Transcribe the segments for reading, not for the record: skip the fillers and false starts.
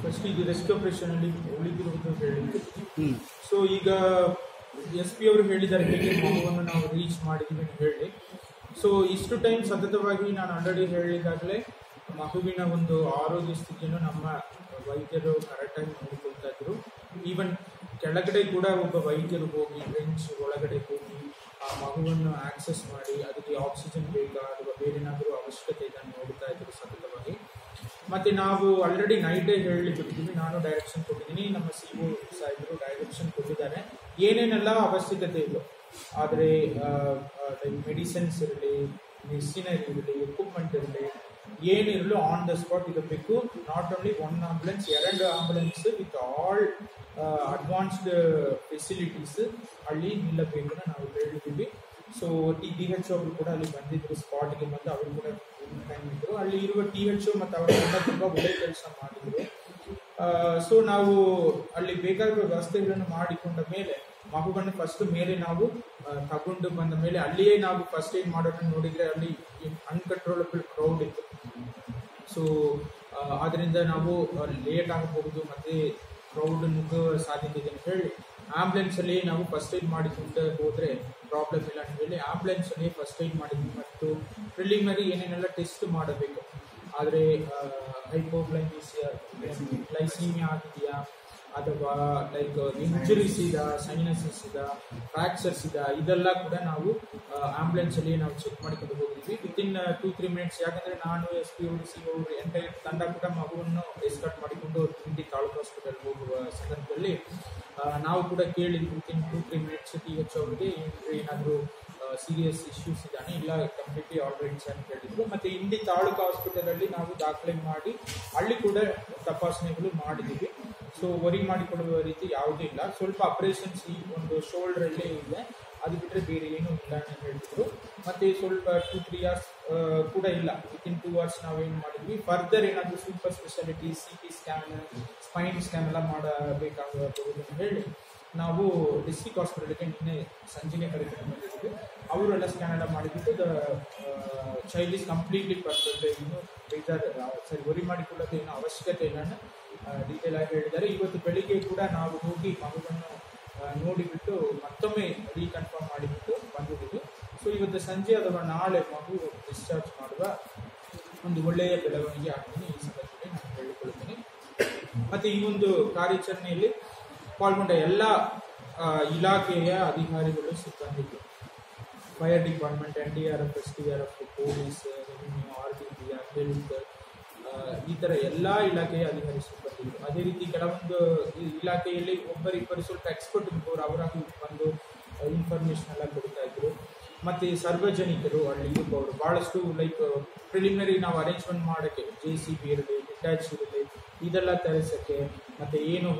First ಇದು rescue operation ಅಲ್ಲಿ ಉಳಿದಿರುವುದು ಹೇಳಿದ್ದು. ಸೊ ಈಗ SP ಅವರು ಹೇಳಿದ್ದಾರೆ ಹೇಗೆ ಮಗುವನ್ನು ನಾವು ರೀಚ್ ಮಾಡಿದ್ದೀವಿ ಅಂತ ಹೇಳಿ. ಸೊ ಇಷ್ಟು ಟೈಮ್ ಸತತವಾಗಿ ನಾನು ಆಲ್ರೆಡಿ ಹೇಳಿದಾಗಲೇ ಮಗುವಿನ ಒಂದು ಆರೋಗ್ಯ ಸ್ಥಿತಿಯನ್ನು ನಮ್ಮ ವೈದ್ಯರು ಕರೆಕ್ಟಾಗಿ ನೋಡಿಕೊಳ್ತಾ ಇದ್ರು. ಈವನ್ ಕೆಳಗಡೆ ಕೂಡ ಒಬ್ಬ ವೈದ್ಯರು ಹೋಗಿ ಬೆಂಚ್ ಒಳಗಡೆ ಹೋಗಿ ಆ ಮಗುವನ್ನು ಆಕ್ಸೆಸ್ ಮಾಡಿ ಅದಕ್ಕೆ ಆಕ್ಸಿಜನ್ ಬೇಕಾ ಅಥವಾ ಬೇರೆ ಏನಾದರೂ ಅವಶ್ಯಕತೆ ಇದನ್ನು ನೋಡ್ತಾ ಇದ್ರು ಸತತವಾಗಿ. ಮತ್ತೆ ನಾವು ಆಲ್ರೆಡಿ ನೈಟೇ ಹೇಳಿಬಿಟ್ಟಿದ್ದೀವಿ, ನಾನು ಡೈರೆಕ್ಷನ್ ಕೊಟ್ಟಿದ್ದೀನಿ, ನಮ್ಮ CO ಸಾಹೇಬರು ಡೈರೆಕ್ಷನ್ ಕೊಟ್ಟಿದ್ದಾರೆ ಏನೇನೆಲ್ಲ ಅವಶ್ಯಕತೆ ಇದೆ. ಆದರೆ ಮೆಡಿಸಿನ್ಸ್ ಇರಲಿ, ಮೆಷಿನರಿ ಇರಲಿ, ಎಕ್ವಿಪ್ಮೆಂಟ್ ಇರಲಿ, ಏನಿರಲು ಆನ್ ದ ಸ್ಪಾಟ್ ಇರಬೇಕು. Not only one ambulance, 2 ambulance with all advanced facilities ಅಲ್ಲಿ ನಿಲ್ಲಬೇಕು ಅಂತ ನಾವು ಹೇಳಿದ್ದೀವಿ. ಸೊ DHO ಅವರು ಕೂಡ ಅಲ್ಲಿ ಬಂದಿದ್ರು, ಸ್ಪಾಟ್ಗೆ ಬಂದು ಅವರು ಕೂಡ ಇದ್ರು. ಅಲ್ಲಿ ಇರುವ THO ಮತ್ತು ಅವರೆಲ್ಲ ತುಂಬ ಒಳ್ಳೆ ಕೆಲಸ ಮಾಡಿದ್ರು. ಸೊ ನಾವು ಅಲ್ಲಿ ಬೇಕಾದ ವ್ಯವಸ್ಥೆಗಳನ್ನು ಮಾಡಿಕೊಂಡ ಮೇಲೆ ಮಗುವನ್ನು ಫಸ್ಟ್ ಮೇಲೆ ನಾವು ತಗೊಂಡು ಬಂದ ಮೇಲೆ ಅಲ್ಲಿಯೇ ನಾವು ಫಸ್ಟ್ ಏಡ್ ಮಾಡೋದನ್ನು ನೋಡಿದರೆ ಅಲ್ಲಿ ಅನ್ಕಂಟ್ರೋಲಬಲ್ ಕ್ರೌಡ್ ಇತ್ತು. ಸೊ ಅದರಿಂದ ನಾವು ಲೇಟ್ ಆಗಬಹುದು ಮತ್ತೆ ಕ್ರೌಡ್ ನುಗ್ಗುವ ಸಾಧ್ಯತೆ ಇದೆ ಅಂತ ಹೇಳಿ ಆಂಬುಲೆನ್ಸಲ್ಲಿ ನಾವು ಫಸ್ಟ್ ಏಡ್ ಮಾಡಿಕೊಂಡು ಹೋದರೆ ಪ್ರಾಬ್ಲಮ್ ಇಲ್ಲ ಅಂತ ಹೇಳಿ ಆಂಬುಲೆನ್ಸಲ್ಲಿ ಫಸ್ಟ್ ಏಡ್ ಮಾಡಿದ್ವಿ. ಮತ್ತು ಪ್ರಿಲಿಮಿನರಿ ಏನೇನೆಲ್ಲ ಟೆಸ್ಟ್ ಮಾಡಬೇಕು, ಆದರೆ ಹೈಪೋಗ್ಲೈಸೀಮಿಯಾ ಗ್ಲೈಸೀಮಿಯಾ ಆಗಿದೆಯಾ ಅಥವಾ ಲೈಕ್ ಇಂಜುರೀಸ್ ಇದೆ, ಸೈನಸಿಸ್ ಇದೆ, ಫ್ರಾಕ್ಚರ್ಸ್ ಇದೆ, ಇದೆಲ್ಲ ಕೂಡ ನಾವು ಆಂಬುಲೆನ್ಸಲ್ಲಿ ನಾವು ಚೆಕ್ ಮಾಡಿಕೊಂಡು ಹೋಗಿದ್ವಿ ವಿತಿನ್ 2-3 ಮಿನಿಟ್ಸ್. ಯಾಕಂದರೆ ನಾನು SP ಅವರು CO ಅವರು ಎಂಟೈರ್ ತಂಡ ಕೂಡ ಮಗುವನ್ನು ಎಸ್ಕಾರ್ಟ್ ಮಾಡಿಕೊಂಡು ಇಂಡಿ ತಾಲೂಕು ಹಾಸ್ಪಿಟಲ್ ಹೋಗುವ ಸಂದರ್ಭದಲ್ಲಿ ನಾವು ಕೂಡ ಕೇಳಿದ್ವಿ ವಿತಿನ್ 2-3 ಮಿನಿಟ್ಸ್ THO ಅವರಿಗೆ ಏನಾದರೂ ಸೀರಿಯಸ್ ಇಶ್ಯೂಸ್ ಇದ್ದಾನೆ, ಇಲ್ಲ ಕಂಪ್ಲೀಟ್ಲಿ ಆಲ್ರೈಟ್ಸ್ ಅಂತ ಹೇಳಿದ್ರು. ಮತ್ತು ಇಂಡಿ ತಾಲೂಕು ಹಾಸ್ಪಿಟಲಲ್ಲಿ ನಾವು ದಾಖಲೆ ಮಾಡಿ ಅಲ್ಲಿ ಕೂಡ ತಪಾಸಣೆಗಳು ಮಾಡಿದ್ದೀವಿ. ಸೊ ವರಿ ಮಾಡಿಕೊಡುವ ರೀತಿ ಯಾವುದೂ ಇಲ್ಲ. ಸ್ವಲ್ಪ ಆಪರೇಷನ್ಸ್ ಈ ಒಂದು ಶೋಲ್ಡ್ರಲ್ಲೇ ಇದೆ, ಅದು ಬಿಟ್ಟರೆ ಬೇರೆ ಏನೂ ಇಲ್ಲ ಅಂತ ಹೇಳಿದ್ರು. ಮತ್ತು ಸ್ವಲ್ಪ 2-3 hours ಕೂಡ ಇಲ್ಲ, ವಿತಿನ್ 2 hours ನಾವೇನು ಮಾಡಿದ್ವಿ. ಫರ್ದರ್ ಏನಾದರೂ super speciality CT scan, spine scan ಎಲ್ಲ ಮಾಡಬೇಕಾಗಬಹುದು ಅಂತ ಹೇಳಿ ನಾವು ಡಿಸ್ಟ್ರಿಕ್ಟ್ ಹಾಸ್ಪಿಟಲ್ಗೆ ನಿನ್ನೆ ಸಂಜೆನೇ ಕರೆದುಕೊಂಡು ಬಂದಿದ್ವಿ. ಅವರೆಲ್ಲ ಸ್ಕ್ಯಾನ್ ಎಲ್ಲ ಮಾಡಿಬಿಟ್ಟು the child is completely perfect, ಇನ್ನು ಸರಿ ವರಿ ಮಾಡಿಕೊಳ್ಳೋದು ಏನೋ ಅವಶ್ಯಕತೆ ಇಲ್ಲ ಅಂತ ಡೀಟೇಲ್ ಆಗಿ ಹೇಳಿದ್ದಾರೆ. ಇವತ್ತು ಬೆಳಿಗ್ಗೆ ಕೂಡ ನಾವು ಹೋಗಿ ಮಗುವನ್ನು ನೋಡಿಬಿಟ್ಟು ಮತ್ತೊಮ್ಮೆ ರೀಕನ್ಫರ್ಮ್ ಮಾಡಿಬಿಟ್ಟು ಬಂದಿದ್ದೀವಿ. ಸೊ ಇವತ್ತು ಸಂಜೆ ಅಥವಾ ನಾಳೆ ಮಗು ಡಿಸ್ಚಾರ್ಜ್ ಮಾಡುವ ಒಂದು ಒಳ್ಳೆಯ ಬೆಳವಣಿಗೆ ಆಗ್ತೀನಿ ಈ ಸಂದರ್ಭದಲ್ಲಿ ನಾನು ಹೇಳಿಕೊಳ್ತೀನಿ. ಮತ್ತು ಈ ಒಂದು ಕಾರ್ಯಾಚರಣೆಯಲ್ಲಿ ಪಾಲ್ಗೊಂಡ ಎಲ್ಲ ಇಲಾಖೆಯ ಅಧಿಕಾರಿಗಳು, ಸಿಬ್ಬಂದಿಗಳು, fire department, NDRF, SDRF, police, revenue, RDPR, health, ಈ ಥರ ಎಲ್ಲ ಇಲಾಖೆಯ ಅಧಿಕಾರಿ ಸಿಬ್ಬಂದಿಗಳು. ಅದೇ ರೀತಿ ಕೆಲವೊಂದು ಇಲಾಖೆಯಲ್ಲಿ ಒಬ್ಬರಿಬ್ಬರು ಸ್ವಲ್ಪ ಎಕ್ಸ್ಪರ್ಟ್ ಇದ್ದವರು ಅವರಾಗಿ ಬಂದು ಇನ್ಫಾರ್ಮೇಷನ್ ಎಲ್ಲ ಕೊಡ್ತಾ ಇದ್ರು. ಮತ್ತು ಸಾರ್ವಜನಿಕರು ಅಲ್ಲಿ ಇರುವವರು ಭಾಳಷ್ಟು ಲೈಕ್ ಪ್ರಿಲಿಮಿನರಿ ನಾವು ಅರೇಂಜ್ಮೆಂಟ್ ಮಾಡೋಕ್ಕೆ JCB ಇರಲಿ, ಡಿಟ್ಯಾಚ್ ಇರಲಿ, ಇದೆಲ್ಲ ತರಿಸೋಕ್ಕೆ, ಮತ್ತು ಏನು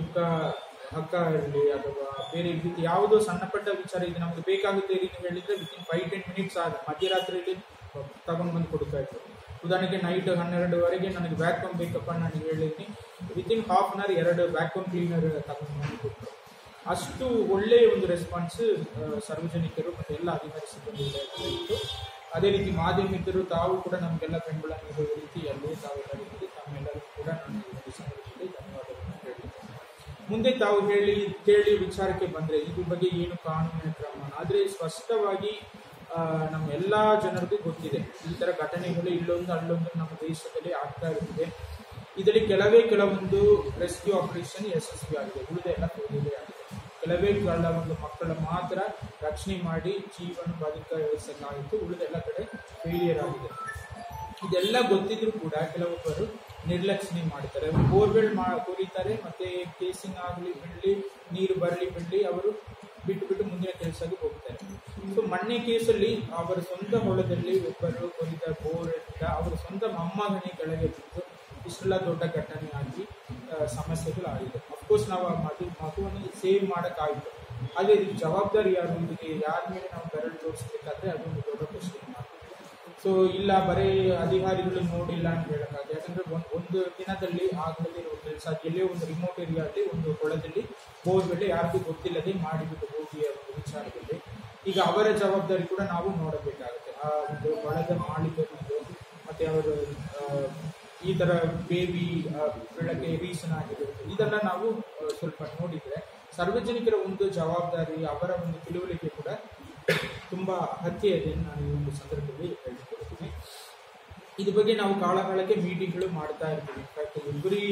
ಹಕ್ಕ ಇರಲಿ ಅಥವಾ ಬೇರೆ ರೀತಿ ಯಾವುದೋ ಸಣ್ಣ ಪಟ್ಟ ವಿಚಾರ ಇದು ನಮಗೆ ಬೇಕಾಗುತ್ತೆ ರೀತಿ ಹೇಳಿದರೆ ವಿತಿನ್ 5-10 ಮಿನಿಟ್ಸ್ ಆದ ಮಧ್ಯರಾತ್ರಿಯಲ್ಲಿ ತಗೊಂಡು ಬಂದು ಕೊಡ್ತಾ ಇದ್ರು. ಉದಾಹರಣೆಗೆ ನೈಟ್ 12ವರೆಗೆ ನನಗೆ ವ್ಯಾಕ್ಯೂಮ್ ಬೇಕಪ್ಪ ನನಗೆ ಹೇಳಿದ್ದೀನಿ, within half an hour 2 vacuum cleaner ತಗೊಂಡು ಬಂದು ಕೊಟ್ಟರು. ಅಷ್ಟು ಒಳ್ಳೆಯ ಒಂದು ರೆಸ್ಪಾನ್ಸ್ ಸಾರ್ವಜನಿಕರು ಮತ್ತು ಎಲ್ಲ ಅಧಿಕಾರಿ ಸಿಬ್ಬಂದಿಗಳಿಂದ ಇತ್ತು. ಅದೇ ರೀತಿ ಮಾಧ್ಯಮಿಕರು ತಾವು ಕೂಡ ನಮಗೆಲ್ಲ ಬೆಂಬಲ ನೀಡುವ ರೀತಿ ಅಲ್ಲೇ ತಾವೆಲ್ಲ ರೀತಿ ತಮ್ಮೆಲ್ಲರೂ ಕೂಡ ನಾನು ಈ ಸಂದರ್ಭದಲ್ಲಿ ಧನ್ಯವಾದಗಳನ್ನು ಹೇಳಿದ್ದೇನೆ. ಮುಂದೆ ತಾವು ಕೇಳಿ ವಿಚಾರಕ್ಕೆ ಬಂದರೆ ಇದ್ರ ಬಗ್ಗೆ ಏನು ಕಾನೂನಿನ ಕ್ರಮ, ಆದರೆ ಸ್ಪಷ್ಟವಾಗಿ ನಮ್ಮ ಎಲ್ಲ ಜನರಿಗೂ ಗೊತ್ತಿದೆ ಈ ಥರ ಘಟನೆಗಳು ಇಲ್ಲೊಂದು ಅಲ್ಲೊಂದು ನಮ್ಮ ದೇಶದಲ್ಲಿ ಆಗ್ತಾ ಇರುತ್ತದೆ. ಇದರಲ್ಲಿ ಕೆಲವೊಂದು ರೆಸ್ಕ್ಯೂ ಆಪರೇಷನ್ ಯಶಸ್ವಿ ಆಗಿದೆ, ಉಳಿದ ಎಲ್ಲ ಫೇಲ್ಯೂರ್ ಆಗಿದೆ. ಕೆಲವೇ ಒಂದು ಮಕ್ಕಳ ಮಾತ್ರ ರಕ್ಷಣೆ ಮಾಡಿ ಜೀವನ ಬದುಕಬೇಕಾಯಿತು, ಉಳಿದೆಲ್ಲ ಕಡೆ ಫೇಲಿಯರ್ ಆಗಿದೆ. ಇದೆಲ್ಲ ಗೊತ್ತಿದ್ರು ಕೂಡ ಕೆಲವೊಬ್ಬರು ನಿರ್ಲಕ್ಷಣೆ ಮಾಡ್ತಾರೆ. ಬೋರ್ವೆಲ್ ಕೊರಿತಾರೆ, ಮತ್ತೆ ಕೇಸಿಂಗ್ ಆಗಲಿ ಬಿಡಲಿ, ನೀರು ಬರಲಿ ಬಿಡಲಿ, ಅವರು ಬಿಟ್ಟು ಮುಂದಿನ ಕೆಲಸಕ್ಕೆ ಹೋಗ್ತಾರೆ. ಸೊ ಮೊನ್ನೆ ಕೇಸಲ್ಲಿ ಅವರ ಸ್ವಂತ ಹೊಲದಲ್ಲಿ ಒಬ್ಬರು ಕೊರಿದ ಬೋರಿಂದ ಅವರ ಸ್ವಂತ ಮೊಮ್ಮಗನೇ ಕೆಳಗೆ ಬಿದ್ದು ಇಷ್ಟೆಲ್ಲ ದೊಡ್ಡ ಘಟನೆ ಆಗಿ ಸಮಸ್ಯೆಗಳು ಆಗಿದೆ. ಅಫ್ಕೋರ್ಸ್ ನಾವು ಆ ಮಗುವನ್ನು ಸೇವ್ ಮಾಡೋಕ್ಕಾಗಿತ್ತು, ಆದರೆ ಇದಕ್ಕೆ ಜವಾಬ್ದಾರಿ ಯಾರು, ಇದಕ್ಕೆ ಯಾರ ಮೇಲೆ ನಾವು ಬೆರಳು ತೋರಿಸ್ಬೇಕಾದ್ರೆ ಅದೊಂದು ದೊಡ್ಡ ಕ್ವಶನ್ ಮಾರ್ಕ್. ಸೊ ಇಲ್ಲ ಬರೀ ಅಧಿಕಾರಿಗಳು ನೋಡಿಲ್ಲ ಅಂತ ಹೇಳೋಕ್ಕಾಗ, ಯಾಕಂದರೆ ಒಂದು ದಿನದಲ್ಲಿ ಆಗದೇ ಇರೋ ಕೆಲಸ ಎಲ್ಲೇ ಒಂದು ರಿಮೋಟ್ ಏರಿಯಾದಲ್ಲಿ ಒಂದು ಹೊಲದಲ್ಲಿ ಬೋರ್ವೆಲ್ ಯಾರಿಗೂ ಗೊತ್ತಿಲ್ಲದೆ ಮಾಡಿಬಿಟ್ಟು ಹೋಗಿ ಒಂದು ವಿಚಾರದಲ್ಲಿ ಈಗ ಅವರ ಜವಾಬ್ದಾರಿ ಕೂಡ ನಾವು ನೋಡಬೇಕಾಗುತ್ತೆ. ಆ ಒಂದು ಹೊಲದ ಮಾಲೀಕರು ಮತ್ತು ಅವರು ಈ ತರ ಬೇಬಿ ಬೆಳಗ್ಗೆ ರೀಸನ್ ಆಗಿರುತ್ತೆ, ಇದೆಲ್ಲ ನಾವು ಸ್ವಲ್ಪ ನೋಡಿದ್ರೆ ಸಾರ್ವಜನಿಕರ ಒಂದು ಜವಾಬ್ದಾರಿ, ಅವರ ಒಂದು ತಿಳುವಳಿಕೆ ಕೂಡ ತುಂಬಾ ಅಗತ್ಯ ಇದೆ ನಾನು ಈ ಒಂದು ಸಂದರ್ಭದಲ್ಲಿ ಹೇಳ್ಕೊಳ್ತೀನಿ. ಇದ್ರ ಬಗ್ಗೆ ನಾವು ಕಾಲಕಾಲಕ್ಕೆ ಮೀಟಿಂಗ್ಗಳು ಮಾಡ್ತಾ ಇರ್ತೀವಿ. ಇನ್ಫ್ಯಾಕ್ಟ್ ಎವ್ರಿ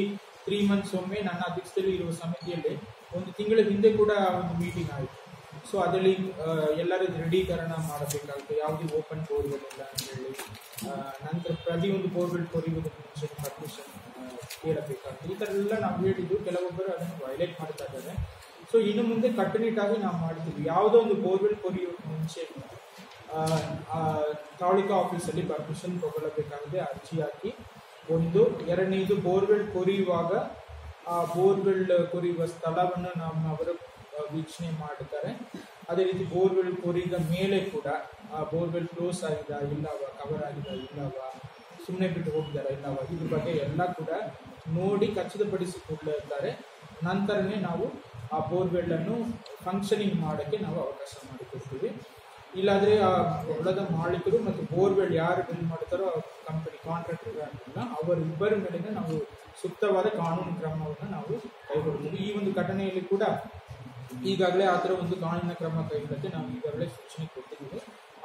3 months ಒಮ್ಮೆ ನನ್ನ ಅಧ್ಯಕ್ಷತೆಯಲ್ಲಿ ಇರುವ ಸಮಿತಿಯಲ್ಲಿ ಒಂದು ತಿಂಗಳ ಹಿಂದೆ ಕೂಡ ಒಂದು ಮೀಟಿಂಗ್ ಆಯಿತು. ಸೊ ಅದರಲ್ಲಿ ಎಲ್ಲರೂ ದೃಢೀಕರಣ ಮಾಡಬೇಕಾಗುತ್ತೆ, ಯಾವುದೇ ಓಪನ್ ಬೋರ್ವೆಲ್ ಇಲ್ಲ ಅಂತ ಹೇಳಿ. ನಂತರ ಪ್ರತಿಯೊಂದು ಬೋರ್ವೆಲ್ ಕೊರೆಯುವುದಕ್ಕೆ ಮುಂಚೆ ಪರ್ಮಿಷನ್ ಕೇಳಬೇಕಾಗುತ್ತೆ. ಈ ಥರ ಎಲ್ಲ ನಾವು ಹೇಳಿದ್ದು, ಕೆಲವೊಬ್ಬರು ಅದನ್ನು ವೈಲೇಟ್ ಮಾಡ್ತಾ ಇದ್ದಾರೆ. ಸೊ ಇನ್ನು ಮುಂದೆ ಕಟ್ಟುನಿಟ್ಟಾಗಿ ನಾವು ಮಾಡ್ತೀವಿ. ಯಾವುದೋ ಒಂದು ಬೋರ್ವೆಲ್ ಕೊರೆಯೋಕೆ ಮುಂಚೆ ತಾಲೂಕಾ ಆಫೀಸಲ್ಲಿ ಪರ್ಮಿಷನ್ ತಗೊಳ್ಳಬೇಕಾಗಿದೆ, ಅರ್ಜಿ ಹಾಕಿ. ಒಂದು, ಎರಡನೇದು ಬೋರ್ವೆಲ್ ಕೊರೆಯುವಾಗ ಆ ಬೋರ್ವೆಲ್ ಕೊರೆಯುವ ಸ್ಥಳವನ್ನು ಅವರು ವೀಕ್ಷಣೆ ಮಾಡುತ್ತಾರೆ. ಅದೇ ರೀತಿ ಬೋರ್ವೆಲ್ ಕೊರಿದ ಮೇಲೆ ಕೂಡ ಆ ಬೋರ್ವೆಲ್ ಕ್ಲೋಸ್ ಆಗಿದಾ ಇಲ್ಲವ, ಕವರ್ ಆಗಿದಾ ಇಲ್ಲವ, ಸುಮ್ಮನೆ ಬಿಟ್ಟು ಹೋಗಿದಾರ ಇಲ್ಲವ, ಇದ್ರ ಬಗ್ಗೆ ಎಲ್ಲ ಕೂಡ ನೋಡಿ ಖಚಿತಪಡಿಸಿಕೊಳ್ಳುತ್ತಾರೆ. ನಂತರನೇ ನಾವು ಆ ಬೋರ್ವೆಲ್ ಅನ್ನು ಫಂಕ್ಷನಿಂಗ್ ಮಾಡೋಕ್ಕೆ ನಾವು ಅವಕಾಶ ಮಾಡಿಕೊಡ್ತೀವಿ. ಇಲ್ಲಾಂದರೆ ಆ ಹೊಲದ ಮಾಲೀಕರು ಮತ್ತು ಬೋರ್ವೆಲ್ ಯಾರು ಬಿಲ್ ಮಾಡ್ತಾರೋ ಕಂಪನಿ ಕಾಂಟ್ರಾಕ್ಟರ್ ಆಗಿಲ್ಲ, ಅವರಿಬ್ಬರ ಮೇಲೆ ನಾವು ಸೂಕ್ತವಾದ ಕಾನೂನು ಕ್ರಮವನ್ನು ನಾವು ಕೈಗೊಳ್ತೀವಿ. ಈ ಒಂದು ಘಟನೆಯಲ್ಲಿ ಕೂಡ ಈಗಾಗಲೇ ಆ ಥರ ಒಂದು ಕಾನೂನಿನ ಕ್ರಮ ಕೈಗೊಳ್ಳಕ್ಕೆ ನಾವು ಈಗಾಗಲೇ ಸೂಚನೆ ಕೊಟ್ಟಿದ್ದೀವಿ.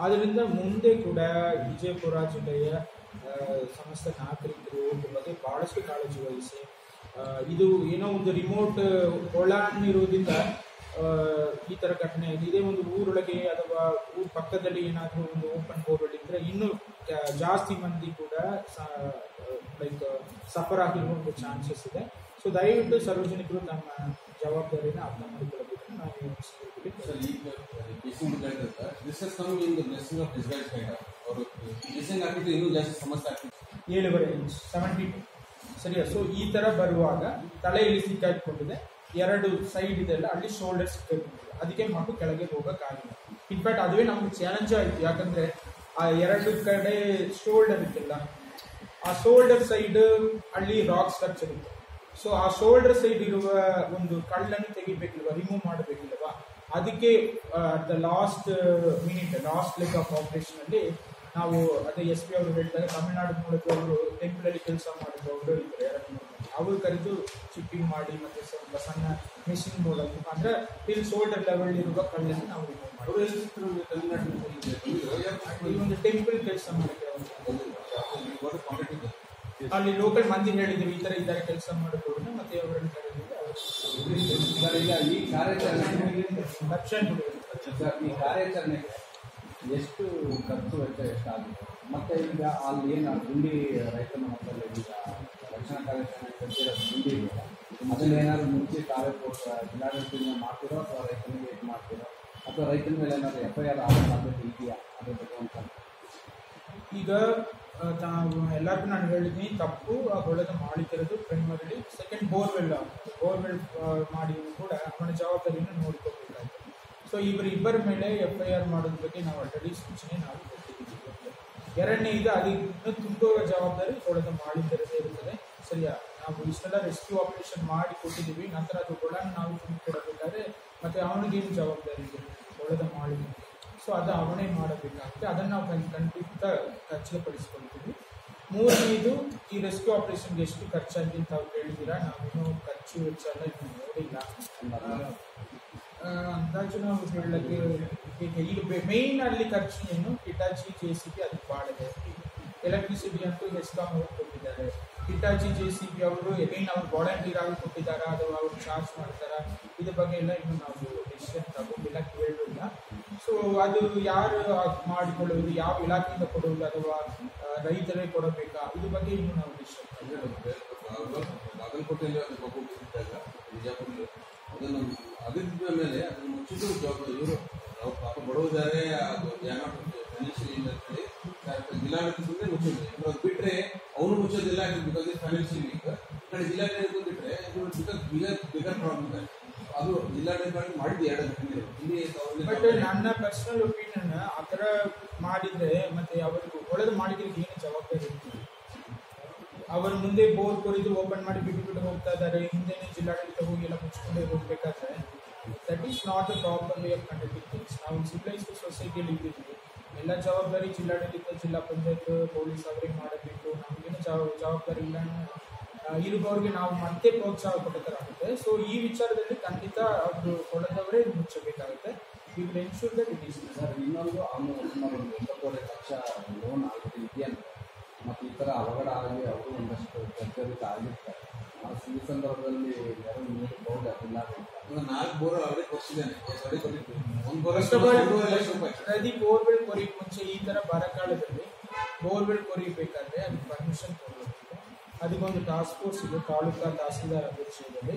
ಆದ್ದರಿಂದ ಮುಂದೆ ಕೂಡ ವಿಜಯಪುರ ಜಿಲ್ಲೆಯ ಸಮಸ್ತ ನಾಗರಿಕರು ಇದ್ರ ಬಗ್ಗೆ ಬಹಳಷ್ಟು ಕಾಳಜಿ ವಹಿಸಿ, ಇದು ಏನೋ ಒಂದು ರಿಮೋಟ್ ಹೊಳ ಇರೋದ್ರಿಂದ ಈ ಥರ ಘಟನೆ ಇದೇ ಒಂದು ಊರೊಳಗೆ ಅಥವಾ ಊರ ಪಕ್ಕದಲ್ಲಿ ಏನಾದರೂ ಒಂದು ಓಪನ್ ಬೋರ್ವೆಲ್ ಇದ್ದರೆ ಇನ್ನೂ ಜಾಸ್ತಿ ಮಂದಿ ಕೂಡ ಲೈಕ್ ಸಫರ್ ಆಗಿರುವ ಒಂದು ಚಾನ್ಸಸ್ ಇದೆ. ಸೊ ದಯವಿಟ್ಟು ಸಾರ್ವಜನಿಕರು ತಮ್ಮ ಜವಾಬ್ದಾರಿನ ಅರ್ಥ ಮಾಡಿಕೊಳ್ಳಬೇಕು. ನಾವು ಇನ್ನೂ ಜಾಸ್ತಿ ಸಮಸ್ಯೆ ಆಗ್ತಿದೆ. 7.5 ಇಂಚ್ 72 ಸರಿಯಾ. ಸೊ ಈ ಥರ ಬರುವಾಗ ತಲೆಯಲ್ಲಿ ಸಿಕ್ಕಾಕೊಂಡಿದೆ, 2 ಸೈಡ್ ಇದೆಲ್ಲ ಅಲ್ಲಿ ಶೋಲ್ಡರ್ ಸಿಕ್ಕಾಕೊಂಡಿದೆ, ಅದಕ್ಕೆ ಮಗು ಕೆಳಗೆ ಹೋಗೋಕ್ಕಾಗಿಲ್ಲ. ಇನ್ಫ್ಯಾಕ್ಟ್ ಅದುವೇ ನಮ್ಗೆ ಚಾಲೆಂಜ್ ಆಯಿತು. ಯಾಕಂದರೆ ಆ 2 ಕಡೆ ಶೋಲ್ಡರ್ ಇತ್ತಲ್ಲ, ಆ ಶೋಲ್ಡರ್ ಸೈಡ್ ಅಲ್ಲಿ ರಾಕ್ ಸ್ಟ್ರಕ್ಚರ್ ಇತ್ತು. ಸೊ ಆ ಶೋಲ್ಡರ್ ಸೈಡ್ ಇರುವ ಒಂದು ಕಳ್ಳನ್ನು ತೆಗಿಬೇಕಿಲ್ವಾ, ರಿಮೂವ್ ಮಾಡಬೇಕಿಲ್ವಾ, ಅದಕ್ಕೆ the last minute last leg of operation ಅಲ್ಲಿ ನಾವು ಅದೇ SP ಅವರು ಹೇಳಿದಾಗ ತಮಿಳುನಾಡು ಮೂಲದವರು ಟೆಂಪಲಲ್ಲಿ ಕೆಲಸ ಮಾಡಿದವರು ಇದ್ದಾರೆ, ಅವರು ಕರೆದು ಚಿಪ್ಪಿಂಗ್ ಮಾಡಿ ಮತ್ತೆ ಸ್ವಲ್ಪ ಸಣ್ಣ ಮೆಷಿನ್ ಮೂಲಕ ಅಂದ್ರೆ ಇಲ್ಲಿ ಶೋಲ್ಡರ್ ಲೆವೆಲ್ ಇರುವ ಕಳ್ಳನ್ನು ನಾವು ರಿಮೂವ್ ಮಾಡಿ ಒಂದು ಟೆಂಪಲ್ ಕೆಲಸ ಮಾಡಿದ್ರೆ ಅಲ್ಲಿ ಲೋಕಲ್ ಮಂದಿ ಹೇಳಿದ್ರು ಈ ತರ ಇದ್ದಾರೆ ಕೆಲಸ ಮಾಡಿದವ್ರನ್ನ, ಮತ್ತೆ ಅವರನ್ನು ಕರೆದಿದ್ದು ಈ ಕಾರ್ಯಾಚರಣೆ ಈ ಕಾರ್ಯಾಚರಣೆಗೆ ಎಷ್ಟು ಖರ್ಚು ವೆಚ್ಚ ಎಷ್ಟಾಗುತ್ತೆ? ಮತ್ತೆ ಈಗ ಅಲ್ಲಿ ಏನು ಗುಂಡಿ ರೈತನ ಮಕ್ಕಳು ಈಗ ರಕ್ಷಣಾ ಕಾರ್ಯಾಚರಣೆ ಕಟ್ಟಿರೋ ಗುಂಡಿ ಇದೆಯಲ್ಲ, ಅದನ್ನೇನಾದ್ರು ಮುಂಚೆ ಜಿಲ್ಲಾಡಳಿತದಿಂದ ಮಾಡ್ತಿರೋ ಅಥವಾ ರೈತನಿಗೆ ಇದು ಮಾಡ್ತಿರೋ ಅಥವಾ ರೈತನ ಮೇಲೆ ಏನಾದರೂ FIR ಆಗೋ ಸಾಧ್ಯತೆ ಇದೆಯಾ? ಅದ್ರ ಬಗ್ಗೆ ಅಂತ ಈಗ ಎಲ್ಲರಿಗೂ ನಾನು ಹೇಳಿದ್ದೀನಿ, ತಪ್ಪು ಆ ಹೊಲದ ಮಾಲೀಕರದು ಪ್ರೈಮರಿಲಿ. ಸೆಕೆಂಡ್ ಬೋರ್ವೆಲ್ ಮಾಡಿ ಕೂಡ ಅವನ ಜವಾಬ್ದಾರಿಯನ್ನು ನೋಡ್ಕೋಬೇಕಾಗ್ತದೆ. ಸೊ ಇಬ್ಬರ ಮೇಲೆ FIR ಮಾಡೋದ್ರ ಬಗ್ಗೆ ನಾವು ಆಲ್ರೆಡಿ ಸೂಚನೆ ನಾವು ಕೊಟ್ಟಿದ್ದೀವಿ. ಎರಡನೇ ಇದು ಅದನ್ನು ತುಂಬುವ ಜವಾಬ್ದಾರಿ ಹೊಲದ ಮಾಲೀಕರದೇ ಇರುತ್ತದೆ. ಸರಿಯಾ, ನಾವು ಇಷ್ಟೆಲ್ಲ ರೆಸ್ಕ್ಯೂ ಆಪರೇಷನ್ ಮಾಡಿ ಕೊಟ್ಟಿದ್ದೀವಿ, ನಂತರ ಅದು ಹೊಲನ ನಾವು ತುಂಬಿಕೊಡಬೇಕಾದ್ರೆ ಮತ್ತೆ ಅವನಿಗೇನು ಜವಾಬ್ದಾರಿ ಇದೆ, ಹೊಲದ ಮಾಲೀಕ. ಸೊ ಅದು ಅವನೇ ಮಾಡಬೇಕಾಗುತ್ತೆ, ಅದನ್ನು ನಾವು ಖಂಡಿತ ಖಚಿತಪಡಿಸ್ಕೊಳ್ತೀವಿ. ಮೂರನೇದು, ಈ ರೆಸ್ಕ್ಯೂ ಆಪರೇಷನ್ಗೆ ಎಷ್ಟು ಖರ್ಚಾಗಿದೆ ಅಂತ ಅವ್ರು ಹೇಳಿದ್ದೀರಾ, ನಾವಿನ್ನೂ ಖರ್ಚು ವೆಚ್ಚ ಎಲ್ಲ ಇನ್ನೂ ನೋಡಿಲ್ಲ. ಅಂದಾಜು ನಾವು ಹೇಳಕ್ಕೆ ಈಗ ಮೇಯ್ನ್ ಅಲ್ಲಿ ಖರ್ಚು ಏನು, ಹಿಟಾಚಿ JCB ಅದಕ್ಕೆ ಭಾಳ ಇದೆ. ಎಲೆಕ್ಟ್ರಿಸಿಟಿ ಅಂತೂ ಹೆಸ್ಕಾಂ ಅವರು ಕೊಟ್ಟಿದ್ದಾರೆ. ಹಿಟಾಚಿ JCB ಅವರು ಎಗೈನ್ ಅವ್ರು ವಾಲಂಟಿಯರ್ ಆಗಿ ಕೊಟ್ಟಿದ್ದಾರಾ ಅಥವಾ ಅವ್ರು ಚಾರ್ಜ್ ಮಾಡ್ತಾರಾ, ಇದ್ರ ಬಗ್ಗೆ ಎಲ್ಲ ಇನ್ನೂ ನಾವು ಡಿಸಿಷನ್ ತಗೊಂಡಿಲ್ಲ, ಕೇಳಿಲ್ಲ. ಸೊ ಅದು ಯಾರು ಮಾಡಿಕೊಳ್ಳುವುದು, ಯಾವ ಇಲಾಖೆಯಿಂದ ಕೊಡುವುದು ಅಥವಾ ರೈತರೇ ಕೊಡಬೇಕಾ, ಇದ್ರ ಬಗ್ಗೆ ಇನ್ನೂ ನಾವು ಡಿಸಿಷನ್ ಬಾಗಲಕೋಟೆಯಲ್ಲಿ ಅದು ಮಗು ಬಿದ್ದಾಗ ಬಿಜಾಪುರಲ್ಲಿ ಅದನ್ನು ಅಭಿವೃದ್ಧಿಯ ಮೇಲೆ ಅದನ್ನು ಮುಚ್ಚಿದ್ದು ಜವಾಬ್ದಾರಿ ಇವರು. ನಾವು ಪಾಪ ಬಡವದಾರೆ ಅದು ಫೈನಾನ್ಷಿಯಲ್ ಇಲ್ಲ ಅಂತ ಹೇಳಿ ಜಿಲ್ಲಾಡಳಿತ ಸುಮ್ಮನೆ ಮುಚ್ಚಿದ್ರು. ಇವರು ಅದು ಬಿಟ್ಟರೆ ಅವನು ಮುಚ್ಚೋದಿಲ್ಲ, ಬಿಕಾಸ್ ಇಸ್ ಫೈನಾನ್ಷಿಯಲ್ ವೀಕ್. ಈ ಕಡೆ ಜಿಲ್ಲಾಡಳಿತ ಬಿಟ್ಟರೆ ಬಿಗರ್ ಪ್ರಾಬ್ಲಮ್ ಇದೆ. ಅದು ಜಿಲ್ಲಾಡಳಿತ ಮಾಡಿದ್ದು 2 ಘಟನೆಗಳು ಇಲ್ಲಿ. ಬಟ್ ನನ್ನ ಪರ್ಸನಲ್ ಒಪಿನಿಯನ್, ಆ ಥರ ಮಾಡಿದ್ರೆ ಮತ್ತೆ ಅವರಿಗೆ ಹೊಲದ ಮಾಲೀಕರಿಗೆ ಏನು ಜವಾಬ್ದಾರಿ ಇರ್ತದೆ? ಅವರು ಮುಂದೆ ಬೋರ್ ಕೊರಿದು ಓಪನ್ ಮಾಡಿ ಬಿಟ್ಟು ಹೋಗ್ತಾ ಇದ್ದಾರೆ, ಹಿಂದೆನೇ ಜಿಲ್ಲಾಡಳಿತ ಹೋಗಿ ಎಲ್ಲ ಮುಚ್ಕೊಂಡೇ ಹೋಗ್ಬೇಕಾದ್ರೆ that is not a proper way of conducting things. ನಾವು ಸಿವಿಲೈಸ್ಡ್ ಸೊಸೈಟಿಯಲ್ಲಿ ಇದ್ದೀವಿ, ಎಲ್ಲ ಜವಾಬ್ದಾರಿ ಜಿಲ್ಲಾಡಳಿತ, ಜಿಲ್ಲಾ ಪಂಚಾಯತ್, ಪೊಲೀಸ್ ಅವರಿಗೆ ಮಾಡಬೇಕು. ನಮಗೇನು ಜವಾಬ್ದಾರಿ ಇಲ್ಲ ಇರುವವ್ರಿಗೆ ನಾವು ಮತ್ತೆ ಪ್ರೋತ್ಸಾಹ ಕೊಡೋ ಥರ ಆಗುತ್ತೆ. ಸೊ ಈ ವಿಚಾರದಲ್ಲಿ ಖಂಡಿತ ಅವರು ಕೊಡದವರೇ ಮುಚ್ಚಬೇಕಾಗುತ್ತೆ. ಈ will ensure that it is. Sir, ಇನ್ನೊಂದು ಸುಮಾರು 9 ಲಕ್ಷ ಲೋನ್ ಆಲ್ರೆಡಿ ಇದೆಯಂತ, ಮತ್ತು ಈ ಥರ ಅವಘಡ ಆಗಿ ಅವರು ಒಂದಷ್ಟು ಜರ್ಜರಿತ ಆಗಿರ್ತಾರೆ. ಈ ಸಂದರ್ಭದಲ್ಲಿ ಯಾರು ನೀಡಬಹುದು ಅದೆಲ್ಲ 4 ಬೋರ್ ಆಲ್ರೆಡಿ ಕೊಡ್ಸಿದ್ದೇನೆ. ಒಂದು ಪ್ರತಿ ಬೋರ್ವೆಲ್ ಕೊರಿಯಕ್ಕೆ ಮುಂಚೆ ಈ ಥರ ಬರಗಾಲದಲ್ಲಿ ಬೋರ್ವೆಲ್ ಕೊರಿಬೇಕಾದ್ರೆ ಅದಕ್ಕೆ ಪರ್ಮಿಷನ್ ಕೊಡಬೇಕು. ಅದಕ್ಕೊಂದು ಟಾಸ್ಕ್ ಫೋರ್ಸ್ ಇದೆ, ತಾಲೂಕಾ ತಹಸೀಲ್ದಾರ್ ಅಧ್ಯಕ್ಷರಲ್ಲಿ.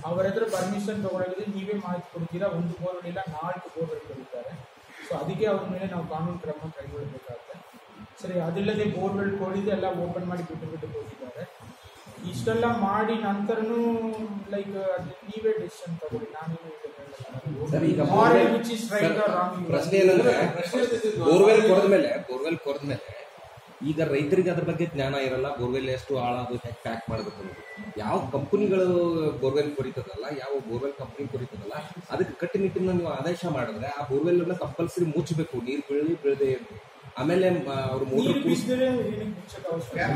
ಅವರ ಹತ್ರ ಪರ್ಮಿಷನ್ ತಗೊಳ್ಳೋದ್ರೆ ನೀವೇ ಮಾಹಿತಿ ಕೊಡ್ತೀರಾ. ಒಂದು ಬೋರ್ವೆಲ್ ಇಲ್ಲ, 4 ಬೋರ್ವೆಲ್ ಕೊಡ್ತಾರೆ. ಸೊ ಅದಕ್ಕೆ ಅವ್ರ ಮೇಲೆ ನಾವು ಕಾನೂನು ಕ್ರಮ ಕೈಗೊಳ್ಳಬೇಕಾಗುತ್ತೆ. ಸರಿ, ಅದಿಲ್ಲದೆ ಬೋರ್ವೆಲ್ ಕೊಡಿದೆ ಎಲ್ಲ ಓಪನ್ ಮಾಡಿ ಬಿಟ್ಟು ಹೋಗಿದ್ದಾರೆ. ಇಷ್ಟೆಲ್ಲ ಮಾಡಿ ನಂತರನೂ ಲೈಕ್ ನೀವೇ ಡಿಸಿಷನ್ ತಗೊಳ್ಳಿ. ನಾನೇನು ಪ್ರಶ್ನೆ ಏನಂದ್ರೆ, ಬೋರ್ವೆಲ್ ಕೊರದ್ಮೇಲೆ ಈಗ ರೈತರಿಗೆ ಅದ್ರ ಬಗ್ಗೆ ಜ್ಞಾನ ಇರಲ್ಲ. ಬೋರ್ವೆಲ್ ಎಷ್ಟು ಆಳದು, ಹೇಗೆ ಪ್ಯಾಕ್ ಮಾಡಬೇಕು ಅನ್ನೋದು. ಯಾವ ಕಂಪನಿಗಳು ಬೋರ್ವೆಲ್ ಕೊರಿತದಲ್ಲ, ಯಾವ ಬೋರ್ವೆಲ್ ಕಂಪನಿ ಕೊರಿತದಲ್ಲ, ಅದಕ್ಕೆ ಕಟ್ಟುನಿಟ್ಟಿನ ನೀವು ಆದೇಶ ಮಾಡಿದ್ರೆ ಆ ಬೋರ್ವೆಲ್ ಕಂಪಲ್ಸರಿ ಮುಚ್ಚಬೇಕು, ನೀರು ಬೀಳದೆ. ಆಮೇಲೆ ಅವ್ರು ಮೋಟರ್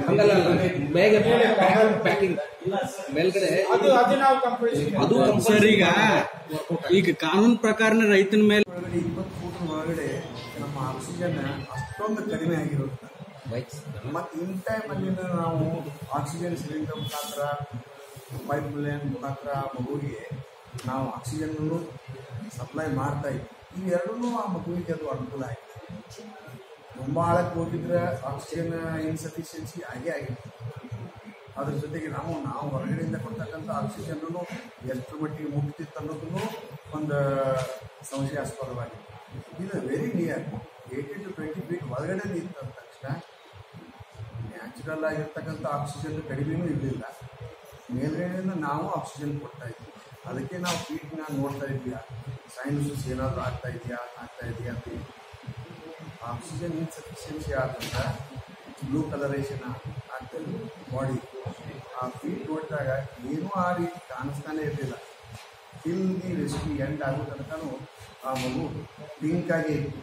ಹಂಗಲ್ಲ, ಪ್ಯಾಕಿಂಗ್ ಮೇಲ್ಗಡೆ ಅದು ಸರ್. ಈಗ ಕಾನೂನು ಪ್ರಕಾರ ರೈತನ ಮೇಲೆ 20 ಫೂಟ್ ಒಳಗಡೆ ನಮ್ಮ ಆಕ್ಸಿಜನ್ ಅಷ್ಟೊಂದು ಕಡಿಮೆ ಆಗಿರುತ್ತೆ. ಮತ್ತು ಇನ್ ಟೈಮಲ್ಲಿ ನಾವು ಆಕ್ಸಿಜನ್ ಸಿಲಿಂಡರ್ ಮುಖಾಂತರ, ಪೈಪ್ ಲೈನ್ ಮುಖಾಂತರ ಮಗುವಿಗೆ ನಾವು ಆಕ್ಸಿಜನ್ನು ಸಪ್ಲೈ ಮಾಡ್ತಾ ಇದ್ವಿ. ಇವೆರಡೂ ಆ ಮಗುವಿಗೆ ಅದು ಅನುಕೂಲ ಆಗಿದೆ. ತುಂಬ ಆಳಕ್ಕೆ ಹೋಗಿದ್ರೆ ಆಕ್ಸಿಜನ್ ಇನ್ಸಫಿಷಿಯನ್ಸಿ ಆಗೇ ಆಗಿತ್ತು. ಅದ್ರ ಜೊತೆಗೆ ನಾವು ಹೊರಗಡೆಯಿಂದ ಕೊಡ್ತಕ್ಕಂಥ ಆಕ್ಸಿಜನ್ನು ಎಷ್ಟು ಮಟ್ಟಿಗೆ ಮುಗ್ತಿತ್ತು ಅನ್ನೋದನ್ನು ಒಂದು ಸಂಶಯಾಸ್ಪದವಾಗಿತ್ತು. ಇದು ವೆರಿ ನಿಯರ್ 18 to 20 ಫೀಟ್ ಒಳಗಡೆ ನಿಂತ ತಕ್ಷಣ ನ್ಯಾಚುರಲ್ ಆಗಿರ್ತಕ್ಕಂಥ ಆಕ್ಸಿಜನ್ ಕಡಿಮೆನೂ ಇರಲಿಲ್ಲ. ಮೇಲ್ಗಡೆಯಿಂದ ನಾವು ಆಕ್ಸಿಜನ್ ಕೊಡ್ತಾ ಇದ್ವಿ. ಅದಕ್ಕೆ ನಾವು ಫೀಟ್ನ ನೋಡ್ತಾ ಇದ್ವಿ, ಸೈನ್ಸಸ್ ಏನಾದರೂ ಆಗ್ತಾ ಇದೆಯಾ ಅಂತ. ಆಕ್ಸಿಜನ್ ಇನ್ಸಫಿಷಿಯನ್ಸಿ ಆದಾಗ ಬ್ಲೂ ಕಲರೇಷನ್ ಆಗ್ತಾಯಿದೆ ಬಾಡಿ. ಆ ಫೀಟ್ ನೋಡಿದಾಗ ಏನೂ ಆ ರೀತಿ ಕಾಣಿಸ್ತಾನೆ ಇರಲಿಲ್ಲ. ಟಿಲ್ ದಿ ರೆಸ್ಕ್ಯೂ ಎಂಡ್ ಆಗೋ ತನಕನೂ ಆ ಮಗು ಪಿಂಕ್ ಆಗಿ ಇತ್ತು.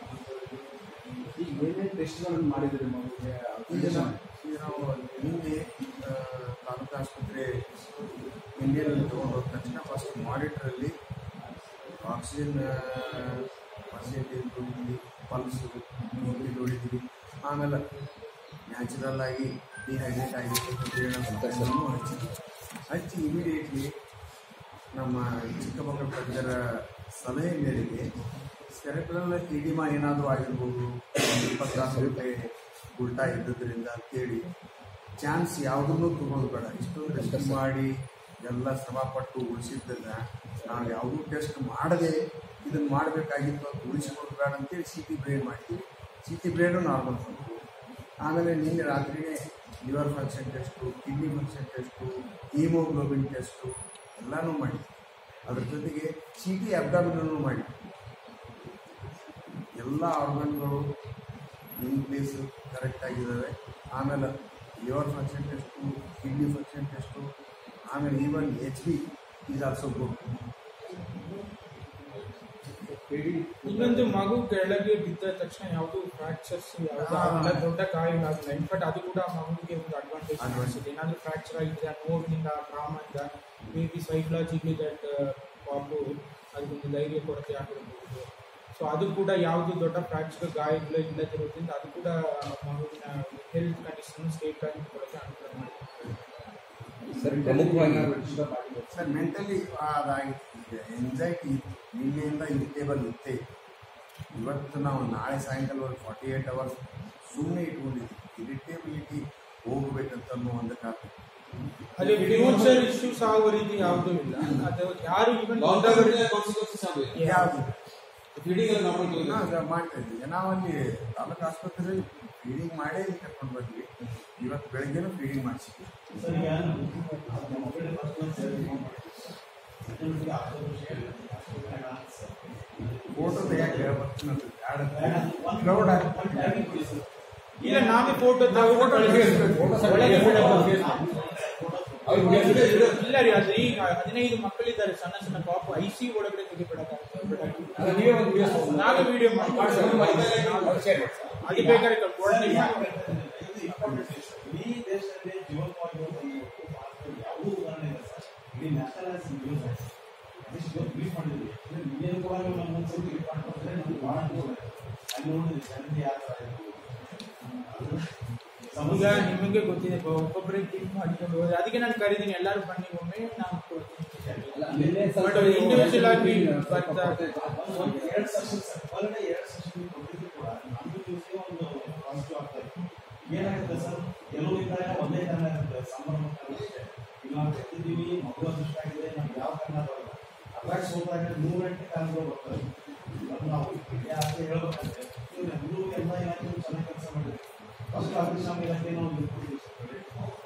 ಈಗ ಏನೇನು ಟೆಸ್ಟ್ಗಳನ್ನು ಮಾಡಿದ್ರಿ ಮಗುಗೆ? ಈಗ ನಾವು ಹಿಂದೆ ತಾಲೂಕು ಆಸ್ಪತ್ರೆ ಇಂಡಿಯನ್ನಲ್ಲಿ ತೊಗೊಂಡು ಹೋದ ತಕ್ಷಣ ಫಸ್ಟ್ ಮಾನಿಟ್ರಲ್ಲಿ ಆಕ್ಸಿಜನ್ ಪರ್ಸೆಂಟೇಜ್ ನೋಡಿದ್ವಿ, ಪಲ್ಸು ನೋಡಿದ್ವಿ. ಆಮೇಲೆ ನ್ಯಾಚುರಲ್ ಆಗಿ ಡಿಹೈಡ್ರೇಟ್ ಆಗಿರ್ತಕ್ಕಂಥ ಹಚ್ಚಿ ಇಮಿಡಿಯೇಟ್ಲಿ ನಮ್ಮ ಚಿಕ್ಕಮಕ್ಕಳ ತಜ್ಞರ ಸಲಹೆ ಮೇರೆಗೆ ಸೆರೆಬ್ರಲ್ ಎಡಿಮಾ ಏನಾದರೂ ಆಗಿರ್ಬೋದು, 24 ಗಂಟೆ ಉಲ್ಟಾ ಇದ್ದದ್ರಿಂದ ಅಂತೇಳಿ ಚಾನ್ಸ್ ಯಾವುದನ್ನೂ ತಗೊಳ್ಳೋದು ಬೇಡ. ಇಷ್ಟೊಂದು ರೆಸ್ಟ್ ಮಾಡಿ ಎಲ್ಲ ಶ್ರಮಪಟ್ಟು ಉಳಿಸಿದ್ದನ್ನು ನಾವು ಯಾವುದೂ ಟೆಸ್ಟ್ ಮಾಡದೆ ಇದನ್ನು ಮಾಡಬೇಕಾಗಿತ್ತು ಅಂತ ಉಳಿಸಿಕೊಳ್ಳೋದು ಬೇಡ ಅಂತೇಳಿ CT ಬ್ರೇನ್ ಮಾಡ್ತೀವಿ. CT ಬ್ರೇನು ನಾರ್ಮಲ್ ಬಂತು. ಆಮೇಲೆ ನಿನ್ನೆ ರಾತ್ರಿಯೇ liver function test, kidney function test, haemoglobin test ಎಲ್ಲನೂ ಮಾಡಿ. ಅದ್ರ ಜೊತೆಗೆ CT ಅಬ್ಡಾಮಿನೂ ಮಾಡಿ. ಎಲ್ಲ ಆರ್ಗನ್ಗಳು ಇನ್ ಪ್ಲೇಸ್ ಕರೆಕ್ಟಾಗಿದ್ದಾವೆ. ಆಮೇಲೆ liver function test, kidney function test, ಆಮೇಲೆ even HB is also good. ಇನ್ನೊಂದು ಮಗು ಕೆಳಗೆ ಬಿದ್ದ ತಕ್ಷಣ ಯಾವುದು ಫ್ರಾಕ್ಚರ್ಸ್ ಯಾವ್ದು ದೊಡ್ಡ ಗಾಯ ಆಗಿಲ್ಲ. ಇನ್ಫ್ಯಾಕ್ಟ್ ಅದು ಕೂಡ ಮಗುವಿಗೆ ಒಂದು ಅಡ್ವಾಂಟೇಜ್ ಅನಿಸುತ್ತೆ. ಏನಾದರೂ ಫ್ರಾಕ್ಚರ್ ಆಗಿದ್ರೆ ನೋವಿನಿಂದ, ಟ್ರಾಮಾಯಿಂದ, ಮೇ ಬಿ ಸೈಕಲಾಜಿಕಲಿ ದಟ್ ಪಾಪು ಅದಕ್ಕೊಂದು ಧೈರ್ಯ ಕೊರತೆ ಆಗಿರಬಹುದು. ಸೊ ಅದು ಕೂಡ ಯಾವುದು ದೊಡ್ಡ ಫ್ರಾಕ್ಚರ್ ಗಾಯಗಳು ಇಲ್ಲದಿರೋದ್ರಿಂದ ಅದು ಕೂಡ ಮಗುವಿನ ಹೆಲ್ತ್ ಕಂಡೀಷನ್ ಸ್ಟೇಟ್ ಆಗಿ ಕೊಡೋಕ್ಕೆ ಅನುಕೂಲ ಮಾಡುತ್ತೆ. ಸರ್ ಮೆಂಟಲಿ ಅದಾಗಿತ್ತು. ಈಗ ಎಂಜೈಟಿ ನಿನ್ನೆಯಿಂದ ಇರಿಟೇಬಲ್ ಇತ್ತೇ. ಇವತ್ತು ನಾವು ನಾಳೆ ಸಾಯಂಕಾಲವರೆಗೆ 48 hours ಸುಮ್ಮನೆ ಇಟ್ಕೊಂಡಿದ್ವಿ. ಇರಿಟೇಬಿಲಿಟಿ ಹೋಗಬೇಕಂತ ಒಂದು ಕಾರಣ. ಅಲ್ಲಿ ಫ್ಯೂಚರ್ ಇಶ್ಯೂಸ್ ಆಗೋ ರೀತಿ ಯಾವುದೂ ಇಲ್ಲ. ಅದು ಯಾರು ಇವನ್ ಯಾವುದು ಮಾಡ್ತಾ ಇದ್ವಿ. ನಾವಲ್ಲಿ ತಾಲೂಕು ಆಸ್ಪತ್ರೆಯಲ್ಲಿ ಫೀಡಿಂಗ್ ಮಾಡೇ ಕರ್ಕೊಂಡು ಬಂದ್ವಿ. ಇವತ್ತು ಬೆಳಗ್ಗೆನೂ ಫೀಡಿಂಗ್ ಮಾಡಿಸಿದ್ವಿ. ಫೋಟೋ ತೆಗಿಯಕ್ಕೆ ಇಲ್ಲ, ನಾವೇ ಫೋಟೋ ಇಲ್ಲ ರೀ, ಅದು ಈಗ 15 ಮಕ್ಕಳಿದ್ದಾರೆ, ಸಣ್ಣ ಸಣ್ಣ ಪಾಪ IC ಒಳಗಡೆ ತೆಗಿಬಿಡೋದು. ನಾವೇ ವಿಡಿಯೋ ಮಾಡಿ ಅದು ಬೇಕಾದ್ರೆ ಇಡೀ ದೇಶದಲ್ಲಿ ಜೀವಂತವಾಗಿರುವಂತಹ ಯಾವುದೂ ಉದಾಹರಣೆ ಇಲ್ಲ ಸರ್. ಇಡೀ ನ್ಯಾಷನಲೈಸ್ ನ್ಯೂಸ್ ಟ್ವೀಟ್ ಮಾಡಿದ್ವಿ, ಮೀಡಿಯಾ ಕೂಡ ನಮ್ಮ ಒಂದ್ಸರಿ ಟ್ವೀಟ್ ಮಾಡ್ಕೊಂಡ್ರೆ ನಮ್ಗೆ ಭಾಳ ಅನುಕೂಲ ಇದೆ. ಅಲ್ಲಿ ನೋಡಿದ್ವಿ ಜನತೆ ಯಾವ ಥರ ಇದೆ. ಈಗ ನಿಮಗೆ ಗೊತ್ತಿದೆ, ಒಬ್ಬೊಬ್ಬರೇ ಕ್ಲಿಕ್ ಮಾಡಿಕೊಂಡು ಹೋದ್ರೆ ಅದಕ್ಕೆ ನಾನು ಕರೀತೀನಿ, ಎಲ್ಲರೂ ಬನ್ನಿ ಒಮ್ಮೆ ನಾನು ಇಂಡಿವಿಜುವಲ್ ಆಗಿ ಎರಡು ಸೆಷನ್ ಸರ್, ಹೊರಗಡೆ 2 ಸೆಷನ್ ಕೊಟ್ಟಿದ್ದು ಕೂಡ ನಮ್ದು ದಿವಸ ಒಂದು ಪಾಸಿಟಿವ್ ಆಗ್ತಾ ಇತ್ತು. ಏನಾಗುತ್ತೆ ಸರ್, ಕೆಲವರಿದ್ದಾಗ ಒಂದೇ ಕಾರಣ ಇರುತ್ತೆ, ಸಂಭ್ರಮ ಅಷ್ಟೇ. ಈಗ ನಾವು ಕೆತ್ತಿದ್ದೀವಿ, ಮಗು ಅದೃಷ್ಟ ಆಗಿದೆ, ನಮ್ಗೆ ಯಾವ ಕಾರಣ ಬರಲ್ಲ. ಅದ್ರಾಗ ಸೋತಾಗ 100 ಗಂಟೆ ಕಾರಣಗಳು ಬರ್ತಾರೆ. ಅದು ನಾವು ಯಾಕೆ ಹೇಳ್ಬೇಕಂದ್ರೆ ಗುರು ಎಲ್ಲ ಇಲಾಖೆ ಚೆನ್ನಾಗಿ ಕೆಲಸ ಮಾಡಿದೆ. ಫಸ್ಟ್ ಅಗ್ನಿಶಾಮಕ ಇಲಾಖೆ ನಾವು ಕೊಡ್ತೀವಿ ಸರ್.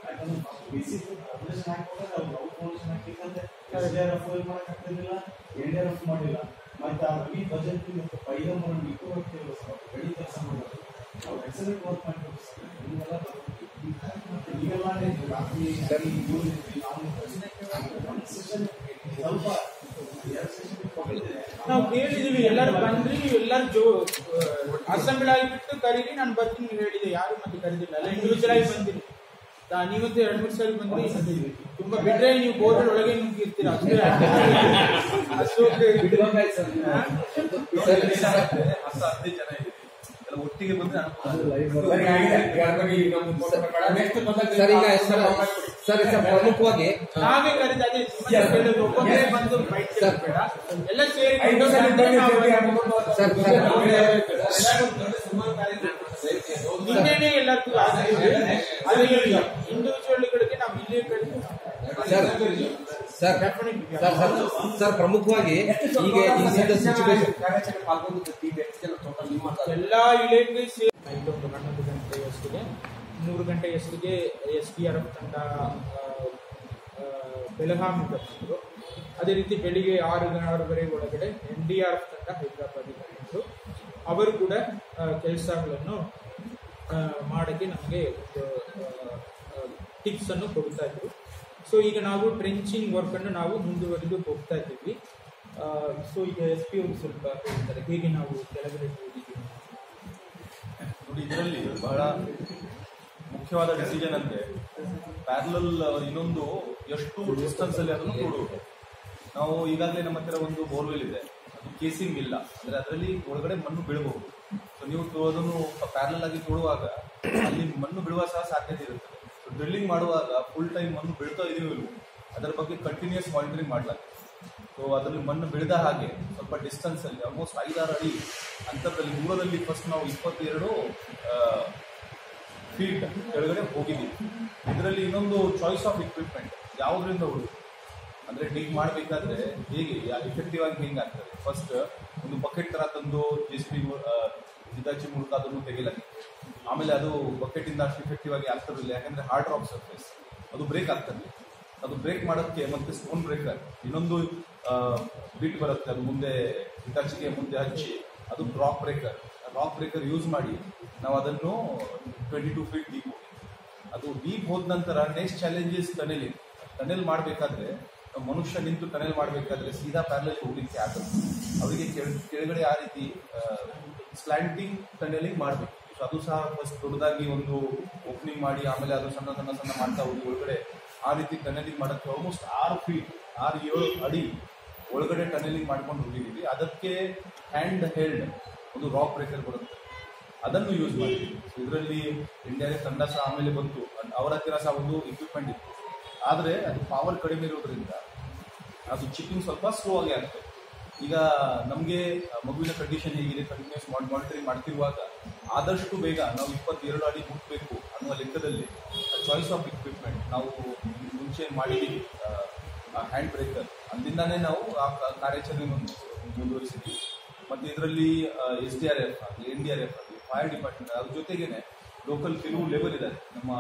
ಯಾಕಂದ್ರೆ ಫಸ್ಟ್ ಬೇಸಿಕ್ ಅಪ್ಲಿಕೇಶನ್ ಹಾಕಿದ್ರೆ ಅವ್ರು ಔಟ್ ಫೌಂಡೇಶನ್ ಹಾಕಿದ್ರೆ SDRF ಮಾಡೋಕ್ಕಾಗ್ತಿರ್ಲಿಲ್ಲ, NDRF ಮಾಡಿಲ್ಲ. ಮತ್ತು ಆ ರವಿ ಬಜೆಟ್ ಮತ್ತು ಪೈಗಂಬರ್ ಇಟ್ಟು ಹೋಗ್ತಿಲ್ಲ ಸರ್, ಗಡಿ ಕೆಲಸ ಮಾಡೋದು ಅವ್ರು ಎಕ್ಸಲೆಂಟ್ ವರ್ಕ್ ಮಾಡ್ತಾರೆ ಸರ್. ಈಗೆಲ್ಲ ರಾತ್ರಿ ಸ್ವಲ್ಪ 2 ಸೆಷನ್ ಕೊಟ್ಟಿದ್ರೆ ನಾವು ಕೇಳಿದೀವಿ, ಎಲ್ಲರೂ ಬಂದ್ರಿ, ನೀವು ಎಲ್ಲರೂ ಅಸೆಂಬ್ಲಿ ಆಗಿಬಿಟ್ಟು ಕರೀರಿ, ನಾನು ಬರ್ತೀನಿ ಹೇಳಿದೆ, ಯಾರು ಮತ್ತೆ ಕರೀದಿಲ್ಲ, ಎಲ್ಲ ಇಂಡಿವಿಜುವಲ್ ಆಗಿ ಬಂದಿರಿ. ನೀವಂತೂ 2-3 ಸಲ ಬಂದ್ರಿ, ತುಂಬಾ ಬಿಟ್ರೆ ನೀವು ಬೋರ್ಡ್ ಒಳಗೆ ನುಗ್ಗಿರ್ತೀರ. ಒಟ್ಟಿಗೆ ಬಂದ್ರೆ ಸರಿ ಸರ್, ಪ್ರಮುಖವಾಗಿ ನಾವೇ ಕರೀತಾರೆ ಬಂದು ಎಲ್ಲ ಸೇರಿ ನಿನ್ನೆನೆ ಎಲ್ಲರಿಗೂ ಇಂಡಿವಿಜುವಲ್ಗಳಿಗೆ ನಾವು ಇಲ್ಲೇ ಕರೀತೀವಿ. ಸರ್ ಪ್ರಮುಖವಾಗಿ ಈಗ ಸಿಚುವೇಶನ್ ಎಲ್ಲಾ ಇಲಾಖೆ ಸೇರಿ 11 ಗಂಟೆಯಷ್ಟಿಗೆ 3 ಗಂಟೆಯಷ್ಟಿಗೆ SDRF ತಂಡ ಬೆಳಗಾವಿ ಬಂದಿದ್ರು. ಅದೇ ರೀತಿ ಬೆಳಿಗ್ಗೆ 6:30 ಒಳಗಡೆ NDRF ತಂಡ ಹೈದರಾಬಾದಿಗೆ ಬಂದಿದ್ರು. ಅವರು ಕೂಡ ಕೆಲಸಗಳನ್ನು ಮಾಡೋಕ್ಕೆ ನಮಗೆ ಟಿಪ್ಸ್ ಅನ್ನು ಕೊಡ್ತಾ ಇದ್ರು. ಸೊ ಈಗ ನಾವು ಟ್ರೆಂಚಿಂಗ್ ವರ್ಕನ್ನು ನಾವು ಮುಂದುವರೆದು ಹೋಗ್ತಾ ಇದ್ದೀವಿ. ಸೊ ಈಗ SP ಅವರು ಸ್ವಲ್ಪ ಹೇಳ್ತಾರೆ ಹೇಗೆ ನಾವು ಕೆಳಗಡೆ ಹೋಗಿದ್ದೀವಿ ನೋಡಿ. ಇದರಲ್ಲಿ ಬಹಳ ಮುಖ್ಯವಾದ ಡಿಸಿಷನ್ ಅಂದ್ರೆ ಪ್ಯಾರಲಲ್ ಇನ್ನೊಂದು ಎಷ್ಟು ಡಿಸ್ಟೆನ್ಸ್ ಅಲ್ಲಿ ಅದನ್ನು ಕೊಡುವುದು. ನಾವು ಈಗಾಗಲೇ ನಮ್ಮ ಹತ್ತಿರ ಒಂದು ಬೋರ್ವೆಲ್ ಇದೆ, ಅದು ಕೇಸಿಂಗ್ ಇಲ್ಲ, ಅಂದ್ರೆ ಅದರಲ್ಲಿ ಒಳಗಡೆ ಮಣ್ಣು ಬೀಳಬಹುದು. ಸೊ ನೀವು ಅದನ್ನು ಪ್ಯಾರಲಲ್ ಆಗಿ ತೋಡುವಾಗ ಅಲ್ಲಿ ಮಣ್ಣು ಬೀಳುವ ಸಹ ಸಾಧ್ಯತೆ ಇರುತ್ತದೆ. ಸೊ ಡ್ರಿಲ್ಲಿಂಗ್ ಮಾಡುವಾಗ ಫುಲ್ ಟೈಮ್ ಮಣ್ಣು ಬೀಳ್ತಾ ಇದೆಯೋ ಇಲ್ವೋ ಅದರ ಬಗ್ಗೆ ಕಂಟಿನ್ಯೂಸ್ ಮಾನಿಟರಿಂಗ್ ಮಾಡಲಾಗ್ತದೆ. ಸೊ ಅದರಲ್ಲಿ ಮಣ್ಣು ಬೆಳೆದ ಹಾಗೆ ಸ್ವಲ್ಪ ಡಿಸ್ಟೆನ್ಸ್ ಅಲ್ಲಿ ಆಲ್ಮೋಸ್ಟ್ 5-6 ಅಡಿ ಅಂತರದಲ್ಲಿ ದೂರದಲ್ಲಿ ಫಸ್ಟ್ ನಾವು 22 ಫೀಟ್ ಕೆಳಗಡೆ ಹೋಗಿದ್ದೀವಿ. ಇದರಲ್ಲಿ ಇನ್ನೊಂದು ಚಾಯ್ಸ್ ಆಫ್ ಇಕ್ವಿಪ್ಮೆಂಟ್ ಯಾವುದರಿಂದ ಹುಡುಗ ಅಂದರೆ ಡಿಗ್ ಮಾಡಬೇಕಾದ್ರೆ ಹೇಗೆ ಎಫೆಕ್ಟಿವ್ ಆಗಿ ಹೆಂಗೆ ಆಗ್ತದೆ. ಫಸ್ಟ್ ಒಂದು ಬಕೆಟ್ ಥರ ತಂದು JCB ಹಿದಾಚಿ ಮೂಲಕ ಅದನ್ನು ತೆಗೆಯಲಾಗಿದೆ. ಆಮೇಲೆ ಅದು ಬಕೆಟಿಂದ ಅಷ್ಟು ಎಫೆಕ್ಟಿವ್ ಆಗಿ ಆಗ್ತಿರಲಿಲ್ಲ, ಯಾಕಂದರೆ ಹಾರ್ಡ್ ರಾಕ್ ಸರ್ಫೇಸ್ ಅದು ಬ್ರೇಕ್ ಆಗ್ತದೆ. ಅದು ಬ್ರೇಕ್ ಮಾಡೋಕ್ಕೆ ಮತ್ತೆ ಸ್ಟೋನ್ ಬ್ರೇಕರ್ ಇನ್ನೊಂದು ಬಿಟ್ ಬರುತ್ತೆ, ಅದು ಮುಂದೆ ಹಿಟಾಚಿಗೆ ಮುಂದೆ ಹಚ್ಚಿ ಅದು ರಾಕ್ ಬ್ರೇಕರ್ ಯೂಸ್ ಮಾಡಿ ನಾವು ಅದನ್ನು 22 ಫೀಟ್ ಡೀಪ್ ಹೋಗಿ ಅದು ಡೀಪ್ ಹೋದ ನಂತರ ನೆಕ್ಸ್ಟ್ ಚಾಲೆಂಜಸ್ ಟನೆಲ್ ಮಾಡಬೇಕಾದ್ರೆ ಮನುಷ್ಯ ನಿಂತು ಟನೆಲ್ ಮಾಡಬೇಕಾದ್ರೆ ಸೀದಾ ಪ್ಯಾರಲಲ್ ಹೋಗ್ಲಿಕ್ಕೆ ಆಗಲ್ಲ. ಅವರಿಗೆ ಕೆಳಗಡೆ ಆ ರೀತಿ ಸ್ಲ್ಯಾಂಟಿಂಗ್ ಟನೆಲಿಂಗ್ ಮಾಡಬೇಕು. ಸೊ ಅದು ಸಹ ಫಸ್ಟ್ ದೊಡ್ಡದಾಗಿ ಒಂದು ಓಪನಿಂಗ್ ಮಾಡಿ ಆಮೇಲೆ ಅದು ಸಣ್ಣ ಮಾಡ್ತಾ ಹೋಗಿ ಒಳಗಡೆ ಆ ರೀತಿ ಟನೆಲಿಂಗ್ ಮಾಡೋಕ್ಕೆ ಆಲ್ಮೋಸ್ಟ್ 6-7 ಅಡಿ ಒಳಗಡೆ ಟನೆಲಿಂಗ್ ಮಾಡ್ಕೊಂಡು ಹೋಗಿದ್ದೀವಿ. ಅದಕ್ಕೆ ಹ್ಯಾಂಡ್ ಹೆಲ್ಡ್ ಒಂದು ರಾಕ್ ಬ್ರೇಕರ್ ಬರುತ್ತೆ, ಅದನ್ನು ಯೂಸ್ ಮಾಡಿದ್ವಿ. ಇದರಲ್ಲಿ ಇಂಡಿಯಾಗೆ ತಂಡ ಸಹ ಆಮೇಲೆ ಬಂತು, ಅವರ ಹತ್ತಿರ ಸಹ ಒಂದು ಇಕ್ವಿಪ್ಮೆಂಟ್ ಇತ್ತು. ಆದರೆ ಅದು ಪವರ್ ಕಡಿಮೆ ಇರೋದ್ರಿಂದ ಅದು ಚಿಪ್ಪಿಂಗ್ ಸ್ವಲ್ಪ ಸ್ಲೋ ಆಗಿ ಆಗ್ತದೆ. ಈಗ ನಮಗೆ ಮಗುವಿನ ಕಂಡೀಷನ್ ಹೇಗಿದೆ ಕಂಟಿನ್ಯೂಸ್ ಮಾನಿಟರಿಂಗ್ ಮಾಡ್ತಿರುವಾಗ ಆದಷ್ಟು ಬೇಗ ನಾವು 22 ಅಡಿ ಮುಟ್ಟಬೇಕು ಅನ್ನುವ ಲೆಕ್ಕದಲ್ಲಿ ಚಾಯ್ಸ್ ಆಫ್ ಇಕ್ವಿಪ್ಮೆಂಟ್ ನಾವು ಮುಂಚೆ ಮಾಡಿದ್ದೀವಿ. ಹ್ಯಾಂಡ್ ಬ್ರೇಕರ್ ಅಲ್ಲಿಂದಾನೇ ನಾವು ಆ ಕಾರ್ಯಾಚರಣೆ ಮುಂದುವರಿಸಿದ್ದೀವಿ. ಮತ್ತು ಇದರಲ್ಲಿ SDRF ಆಗಲಿ NDRF ಆಗಲಿ ಫೈರ್ ಡಿಪಾರ್ಟ್ಮೆಂಟ್ ಅದ್ರ ಜೊತೆಗೇನೆ ಲೋಕಲ್ ಕೆಲವು ಲೇಬರ್ ಇದ್ದಾರೆ ನಮ್ಮ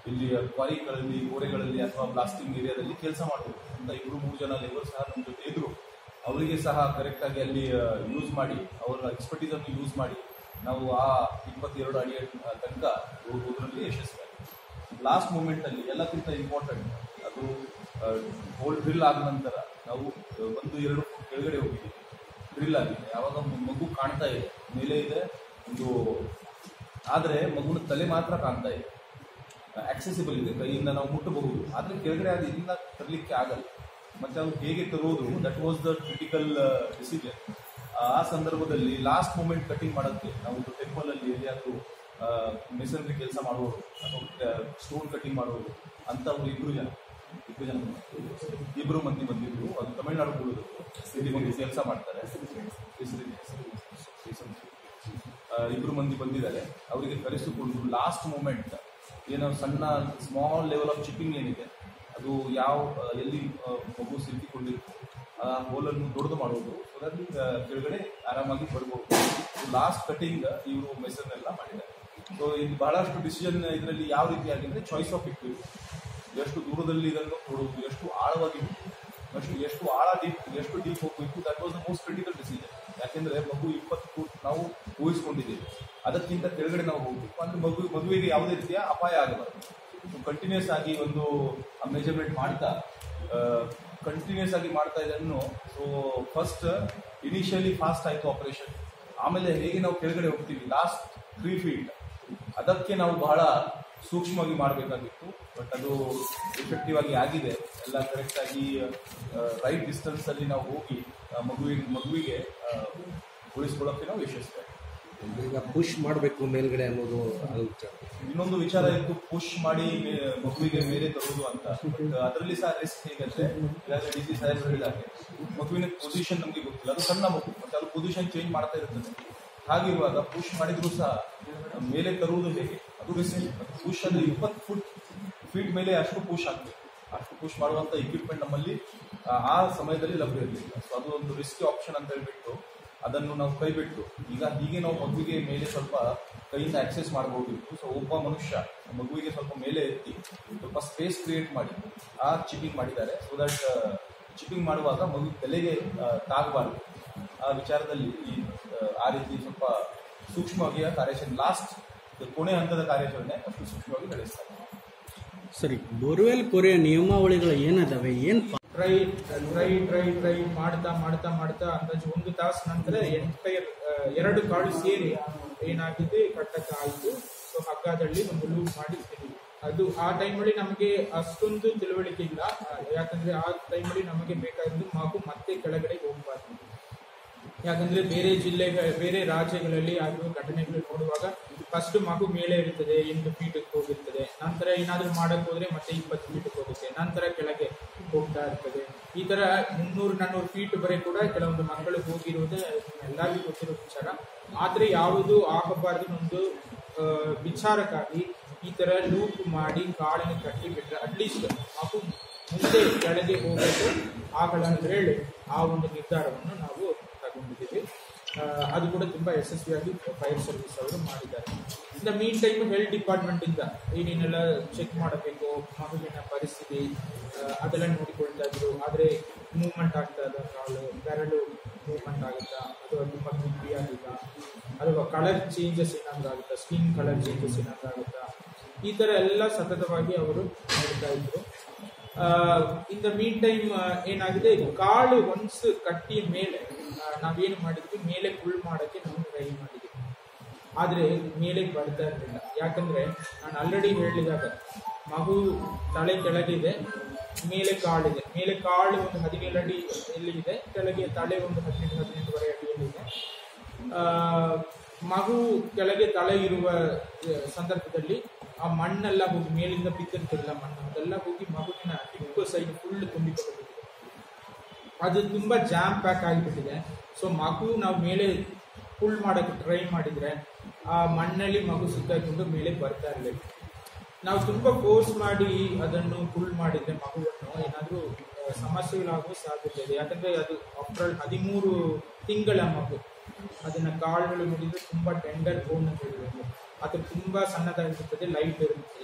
ಇಲ್ಲಿ ಕ್ವಾರಿಗಳಲ್ಲಿ ಗೋಡೆಗಳಲ್ಲಿ ಅಥವಾ ಬ್ಲಾಸ್ಟಿಂಗ್ ಏರಿಯಾದಲ್ಲಿ ಕೆಲಸ ಮಾಡಬೇಕು ಅಂತ 2-3 ಜನ ಲೇಬರ್ ಸಹ ನಮ್ಮ ಜೊತೆ ಇದ್ರು. ಅವರಿಗೆ ಸಹ ಕರೆಕ್ಟಾಗಿ ಅಲ್ಲಿ ಯೂಸ್ ಮಾಡಿ ಅವರ ಎಕ್ಸ್ಪರ್ಟೀಸನ್ನು ಯೂಸ್ ಮಾಡಿ ನಾವು ಆ 22 ಅಡಿ ತನಕ ಹೋಗೋದ್ರಲ್ಲಿ ಯಶಸ್ವಿ. ಲಾಸ್ಟ್ ಮೂಮೆಂಟಲ್ಲಿ ಎಲ್ಲಕ್ಕಿಂತ ಇಂಪಾರ್ಟೆಂಟ್ ಅದು ಅದು ಹೋಲ್ ಡ್ರಿಲ್ ಆದ ನಂತರ ನಾವು 1-2 ಫುಟ್ ಕೆಳಗಡೆ ಹೋಗಿದ್ದೀವಿ, ಡ್ರಿಲ್ ಆಗಿದೆ. ಯಾವಾಗ ಮಗು ಕಾಣ್ತಾ ಇದೆ, ಮೇಲೆ ಇದೆ ಒಂದು, ಆದರೆ ಮಗುನ ತಲೆ ಮಾತ್ರ ಕಾಣ್ತಾ ಇದೆ, ಆಕ್ಸೆಸಿಬಲ್ ಇದೆ, ಕೈಯಿಂದ ನಾವು ಮುಟ್ಟಬಹುದು, ಆದರೆ ಕೆಳಗಡೆ ಅದು ಇದನ್ನ ತರಲಿಕ್ಕೆ ಆಗಲ್ಲ. ಮತ್ತೆ ಅದು ಹೇಗೆ ತರುವುದು, that was the critical decision. ಆ ಸಂದರ್ಭದಲ್ಲಿ ಲಾಸ್ಟ್ ಮೂಮೆಂಟ್ ಕಟಿಂಗ್ ಮಾಡೋಕ್ಕೆ ನಾವು ಟೆಂಪಲ್ ಅಲ್ಲಿ ಎಲ್ಲಿಯಾದರೂ ಮೆಸನರಿ ಕೆಲಸ ಮಾಡುವವರು ಅಥವಾ ಸ್ಟೋನ್ ಕಟಿಂಗ್ ಮಾಡುವವರು ಅಂತ ಅವರು ಇಬ್ಬರು ಮಂದಿ ಬಂದಿದ್ರು. ಅದು ತಮಿಳುನಾಡು ಮೂಲದವರು, ಇಲ್ಲಿ ಒಂದು ಕೆಲಸ ಮಾಡ್ತಾರೆ. ಇಬ್ಬರು ಮಂದಿ ಬಂದಿದ್ದಾರೆ. ಅವರಿಗೆ ಕರೆಸಿಕೊಂಡು ಲಾಸ್ಟ್ ಮೂಮೆಂಟ್ ಏನೋ ಸಣ್ಣ ಸ್ಮಾಲ್ ಲೆವೆಲ್ ಆಫ್ ಚಿಪ್ಪಿಂಗ್ ಏನಿದೆ, ಅದು ಎಲ್ಲಿ ಮಗು ಸಿಲುಕಿಕೊಂಡಿತ್ತು ಆ ಹೋಲನ್ನು ದೊಡ್ಡದು ಮಾಡುವುದು, ಸೊ ದಟ್ ಕೆಳಗಡೆ ಆರಾಮಾಗಿ ಬರ್ಬೋದು. ಲಾಸ್ಟ್ ಕಟಿಂಗ್ ಇವರು ಮೆಸರ್ನೆಲ್ಲ ಮಾಡಿದ್ದಾರೆ. ಸೊ ಇದು ಬಹಳಷ್ಟು ಡಿಸಿಷನ್ ಇದರಲ್ಲಿ ಯಾವ ರೀತಿ ಆಗಿದ್ರೆ ಚಾಯ್ಸ್ ಆಫ್ ಇಕ್ವಿಪ್ಮೆಂಟ್, ಎಷ್ಟು ದೂರದಲ್ಲಿ ಇದನ್ನು ನೋಡುವುದು, ಎಷ್ಟು ಆಳವಾಗಿ ಎಷ್ಟು ಆಳ ಎಷ್ಟು ಡೀಪ್ ಹೋಗಬೇಕು, that was the most critical decision. ಯಾಕೆಂದ್ರೆ ಮಗು 20 ಫೂಟ್ ನಾವು ಊಹಿಸ್ಕೊಂಡಿದ್ದೇವೆ, ಅದಕ್ಕಿಂತ ಕೆಳಗಡೆ ನಾವು ಹೋಗ್ಬೇಕು ಅಂದ್ರೆ ಮಗುವಿಗೆ ಯಾವುದೇ ರೀತಿಯ ಅಪಾಯ ಆಗಬಾರದು. ಕಂಟಿನ್ಯೂಸ್ ಆಗಿ ಒಂದು ಮೆಜರ್ಮೆಂಟ್ ಮಾಡ್ತಾ ಇದನ್ನು. ಸೊ ಫಸ್ಟ್ ಇನಿಷಿಯಲಿ ಫಾಸ್ಟ್ ಆಯಿತು ಆಪರೇಷನ್, ಆಮೇಲೆ ಹೇಗೆ ನಾವು ಕೆಳಗಡೆ ಹೋಗ್ತೀವಿ ಲಾಸ್ಟ್ 3 ಫೀಟ್, ಅದಕ್ಕೆ ನಾವು ಬಹಳ ಸೂಕ್ಷ್ಮವಾಗಿ ಮಾಡಬೇಕಾಗಿತ್ತು. ಬಟ್ ಅದು ಎಫೆಕ್ಟಿವ್ ಆಗಿ ಆಗಿದೆ. ಎಲ್ಲ ಕರೆಕ್ಟಾಗಿ ರೈಟ್ ಡಿಸ್ಟೆನ್ಸ್ ಅಲ್ಲಿ ನಾವು ಹೋಗಿ ಮಗುವಿಗೆ ಉಳಿಸ್ಕೊಳ್ಳೋಕೆ ನಾವು ಯಶಸ್ವಿ. ಈಗ ಪುಷ್ ಮಾಡಬೇಕು ಮೇಲ್ಗಡೆ ಅನ್ನೋದು ಇನ್ನೊಂದು ವಿಚಾರ ಇತ್ತು, ಪುಷ್ ಮಾಡಿ ಮಗುವಿಗೆ ಮೇಲೆ ತರುವುದು ಅಂತ. ಬಟ್ ಅದರಲ್ಲಿ ಸಹ ರಿಸ್ಕ್ ಹೇಗಂದ್ರೆ, ಈಗಾಗಲೇ ಡಿ ಸಿ ಸಾಹೇಬ್ ಹೇಳಿದಾಗೆ ಮಗುವಿನ ಪೊಸಿಷನ್ ನಮಗೆ ಗೊತ್ತಿಲ್ಲ, ಅದು ಸಣ್ಣ ಮಗು ಮತ್ತೆ ಅದು ಪೊಸಿಷನ್ ಚೇಂಜ್ ಮಾಡ್ತಾ ಇರ್ತದೆ. ಹಾಗಿರುವಾಗ ಪುಷ್ ಮಾಡಿದ್ರು ಸಹ ಮೇಲೆ ತರುವುದು ಹೇಗೆ, ಅದು ರಿಸ್ಕ್. ಪುಷ್ ಅಂದ್ರೆ 20 ಫೀಟ್ ಮೇಲೆ ಅಷ್ಟು ಪುಷ್ ಆಗಬೇಕು. ಅಷ್ಟು ಪುಷ್ ಮಾಡುವಂಥ ಇಕ್ವಿಪ್ಮೆಂಟ್ ನಮ್ಮಲ್ಲಿ ಆ ಸಮಯದಲ್ಲಿ ಲಭ್ಯ ಇರಲಿಲ್ಲ. ಸೊ ಅದು ಒಂದು ರಿಸ್ಕಿ ಆಪ್ಷನ್ ಅಂತ ಹೇಳ್ಬಿಟ್ಟು ಅದನ್ನು ನಾವು ಕೈಬಿಟ್ಟು ಹೀಗೆ ನಾವು ಮಗುವಿಗೆ ಮೇಲೆ ಸ್ವಲ್ಪ ಕೈಯಿಂದ ಆಕ್ಸೆಸ್ ಮಾಡಬಹುದಿತ್ತು. ಸೊ ಒಬ್ಬ ಮನುಷ್ಯ ಮಗುವಿಗೆ ಸ್ವಲ್ಪ ಮೇಲೆ ಎತ್ತಿ ಸ್ವಲ್ಪ ಸ್ಪೇಸ್ ಕ್ರಿಯೇಟ್ ಮಾಡಿ ಆ ಚಿಪ್ಪಿಂಗ್ ಮಾಡಿದ್ದಾರೆ. ಸೊ ದಟ್ ಚಿಪ್ಪಿಂಗ್ ಮಾಡುವಾಗ ಮಗು ತಲೆಗೆ ತಾಗಬಾರದು. ಆ ವಿಚಾರದಲ್ಲಿ ಆ ರೀತಿ ಸ್ವಲ್ಪ ಸೂಕ್ಷ್ಮವಾಗಿ ಕಾರ್ಯಾಚರಣೆ, ಲಾಸ್ಟ್ ಕೊನೆ ಹಂತದ ಕಾರ್ಯಾಚರಣೆ ಅಷ್ಟು ಸೂಕ್ಷ್ಮವಾಗಿ ನಡೆಸ್ತಾರೆ. ಸರಿ, ಬೋರ್ವೆಲ್ ಕೊರೆಯ ನಿಯಮಾವಳಿಗಳು ಏನಿದಾವೆ, ಏನು ಟ್ರೈ ಮಾಡ್ತಾ ಅಂದಾಜು 1 ತಾಸು ನಂತರ ಎಂಟೈರ್ 2 ಕಾಳು ಸೇರಿ ಏನಾಗಿದೆ ಕಟ್ಟಕ್ಕೆ ಆಯಿತು. ಸೊ ಹಗ್ಗದಲ್ಲಿ ಒಂದು ಲೂಪ್ ಮಾಡಿರ್ತೀವಿ. ಅದು ಆ ಟೈಮಲ್ಲಿ ನಮಗೆ ಅಷ್ಟೊಂದು ತಿಳುವಳಿಕೆ ಇಲ್ಲ, ಯಾಕಂದ್ರೆ ಆ ಟೈಮಲ್ಲಿ ನಮಗೆ ಬೇಕಾದ್ದು ಮಗು ಮತ್ತೆ ಕೆಳಗಡೆ ಹೋಗಬಾರ್ದು. ಯಾಕಂದ್ರೆ ಬೇರೆ ರಾಜ್ಯಗಳಲ್ಲಿ ಆಗುವ ಘಟನೆಗಳು ನೋಡುವಾಗ ಫಸ್ಟ್ ಮಗು ಮೇಲೆ ಇರ್ತದೆ, 8 ಫೀಟಿಗೆ ಹೋಗಿರ್ತದೆ, ನಂತರ ಏನಾದರೂ ಮಾಡಕ್ ಹೋದ್ರೆ ಮತ್ತೆ 20 ಫೀಟಿಗೆ ಹೋಗುತ್ತೆ, ನಂತರ ಕೆಳಗೆ ಹೋಗ್ತಾ ಇರ್ತದೆ. ಈ ತರ 300-400 ಫೀಟ್ ವರೆಗೆ ಕೂಡ ಕೆಲವೊಂದು ಮಕ್ಕಳು ಹೋಗಿರುವುದೇ ಎಲ್ಲರಿಗೂ ಗೊತ್ತಿರೋ ವಿಚಾರ. ಆದ್ರೆ ಯಾವುದು ಆಗಬಾರ್ದು ಒಂದು ವಿಚಾರಕ್ಕಾಗಿ ಈ ತರ ಲೂಪ್ ಮಾಡಿ ಕಾಳಿನ ಕಟ್ಟಿ ಬಿಟ್ರೆ ಅಟ್ಲೀಸ್ಟ್ ಮಗು ಮುಂದೆ ಕೆಳಗೆ ಹೋಗಬೇಕು ಆಗಲ್ಲ ಅಂತ ಹೇಳಿ ಆ ಒಂದು ನಿರ್ಧಾರವನ್ನು ನಾವು ತಗೊಂಡಿದ್ದೀವಿ. ಅದು ಕೂಡ ತುಂಬಾ ಯಶಸ್ವಿಯಾಗಿ ಫೈರ್ ಸರ್ವಿಸ್ ಅವರು ಮಾಡಿದ್ದಾರೆ. ಇನ್ ಮೀನ್ ಟೈಮ್ ಹೆಲ್ತ್ ಡಿಪಾರ್ಟ್ಮೆಂಟ್ ಇಂದ ಏನೇನೆಲ್ಲ ಚೆಕ್ ಮಾಡಬೇಕು, ಮಗುವಿನ ಪರಿಸ್ಥಿತಿ ಅದೆಲ್ಲ ನೋಡಿಕೊಳ್ತಾ ಇದ್ರು. ಆದ್ರೆ ಮೂವ್ಮೆಂಟ್ ಆಗ್ತಾ ಇದೆ, ಕಾಲು ಬೆರಳು ಮೂವ್ಮೆಂಟ್ ಆಗುತ್ತಾ, ಅಥವಾ ತುಂಬಾ ಕ್ರಿಪಿ ಆಗುತ್ತಾ, ಅಥವಾ ಕಲರ್ ಚೇಂಜಸ್ ಏನಾಗುತ್ತಾ, ಸ್ಕಿನ್ ಕಲರ್ ಚೇಂಜಸ್ ಏನಾಗುತ್ತಾ, ಈ ತರ ಎಲ್ಲ ಸತತವಾಗಿ ಅವರು ನೋಡ್ತಾ ಇದ್ರು. ಇನ್ ದ ಮೀನ್ ಟೈಮ್ ಏನಾಗಿದೆ, ಕಾಳು ಒನ್ಸ್ ಕಟ್ಟಿಯ ಮೇಲೆ ನಾವೇನು ಮಾಡಿದ್ವಿ, ಮೇಲೆ ಫುಲ್ ಮಾಡೋಕ್ಕೆ ನಾವು ಟ್ರೈ ಮಾಡಿದ್ವಿ. ಆದರೆ ಮೇಲೆ ಬರ್ತಾ ಇರಲಿಲ್ಲ. ಯಾಕಂದ್ರೆ ನಾನು ಆಲ್ರೆಡಿ ಹೇಳಿದಾಗ ಮಗು ತಲೆ ಕೆಳಗಿದೆ, ಮೇಲೆ ಕಾಳಿದೆ. ಮೇಲೆ ಕಾಳು ಒಂದು 17 ಅಡಿ ಎಲ್ಲಿ ಇದೆ, ಕೆಳಗೆ ತಲೆ ಒಂದು 18-18 ಅಡಿಯಲ್ಲಿದೆ. ಮಗು ಕೆಳಗೆ ತಲೆ ಇರುವ ಸಂದರ್ಭದಲ್ಲಿ ಆ ಮಣ್ಣೆಲ್ಲ ಹೋಗಿ ಮೇಲಿಂದ ಬಿದ್ದಿರ್ತಿಲ್ಲ ಮಣ್ಣು, ಅದೆಲ್ಲ ಹೋಗಿ ಮಗುವಿನ ಹಿಪ್ಪು ಸೈಡ್ ಫುಲ್ ತುಂಬಿಕೊಂಡಿದೆ. ಅದು ತುಂಬಾ ಜಾಮ್ ಪ್ಯಾಕ್ ಆಗಿಬಿಟ್ಟಿದೆ. ಸೊ ಮಗು ನಾವು ಮೇಲೆ ಫುಲ್ ಮಾಡೋಕ್ಕೆ ಟ್ರೈ ಮಾಡಿದ್ರೆ ಆ ಮಣ್ಣಲ್ಲಿ ಮಗು ಸಿಕ್ಕಾಕೊಂಡು ಮೇಲೆ ಬರ್ತಾ ಇರಲಿಲ್ಲ. ನಾವು ತುಂಬಾ ಫೋರ್ಸ್ ಮಾಡಿ ಅದನ್ನು ಫುಲ್ ಮಾಡಿದ್ರೆ ಮಗುವನ್ನು ಏನಾದರೂ ಸಮಸ್ಯೆಗಳಾಗುವ ಸಾಧ್ಯತೆ ಇದೆ. ಯಾಕಂದ್ರೆ ಅದು ಆಫ್ಟರ್ 13 ತಿಂಗಳ ಮಗು, ಅದನ್ನ ಕಾಳುಗಳು ನೋಡಿದ್ರೆ ತುಂಬಾ ಟೆಂಡರ್ ಬೋನ್ ಅಂತ ಹೇಳಿದ್ರು. ಅದು ತುಂಬಾ ಸಣ್ಣದಾಗಿರ್ತದೆ,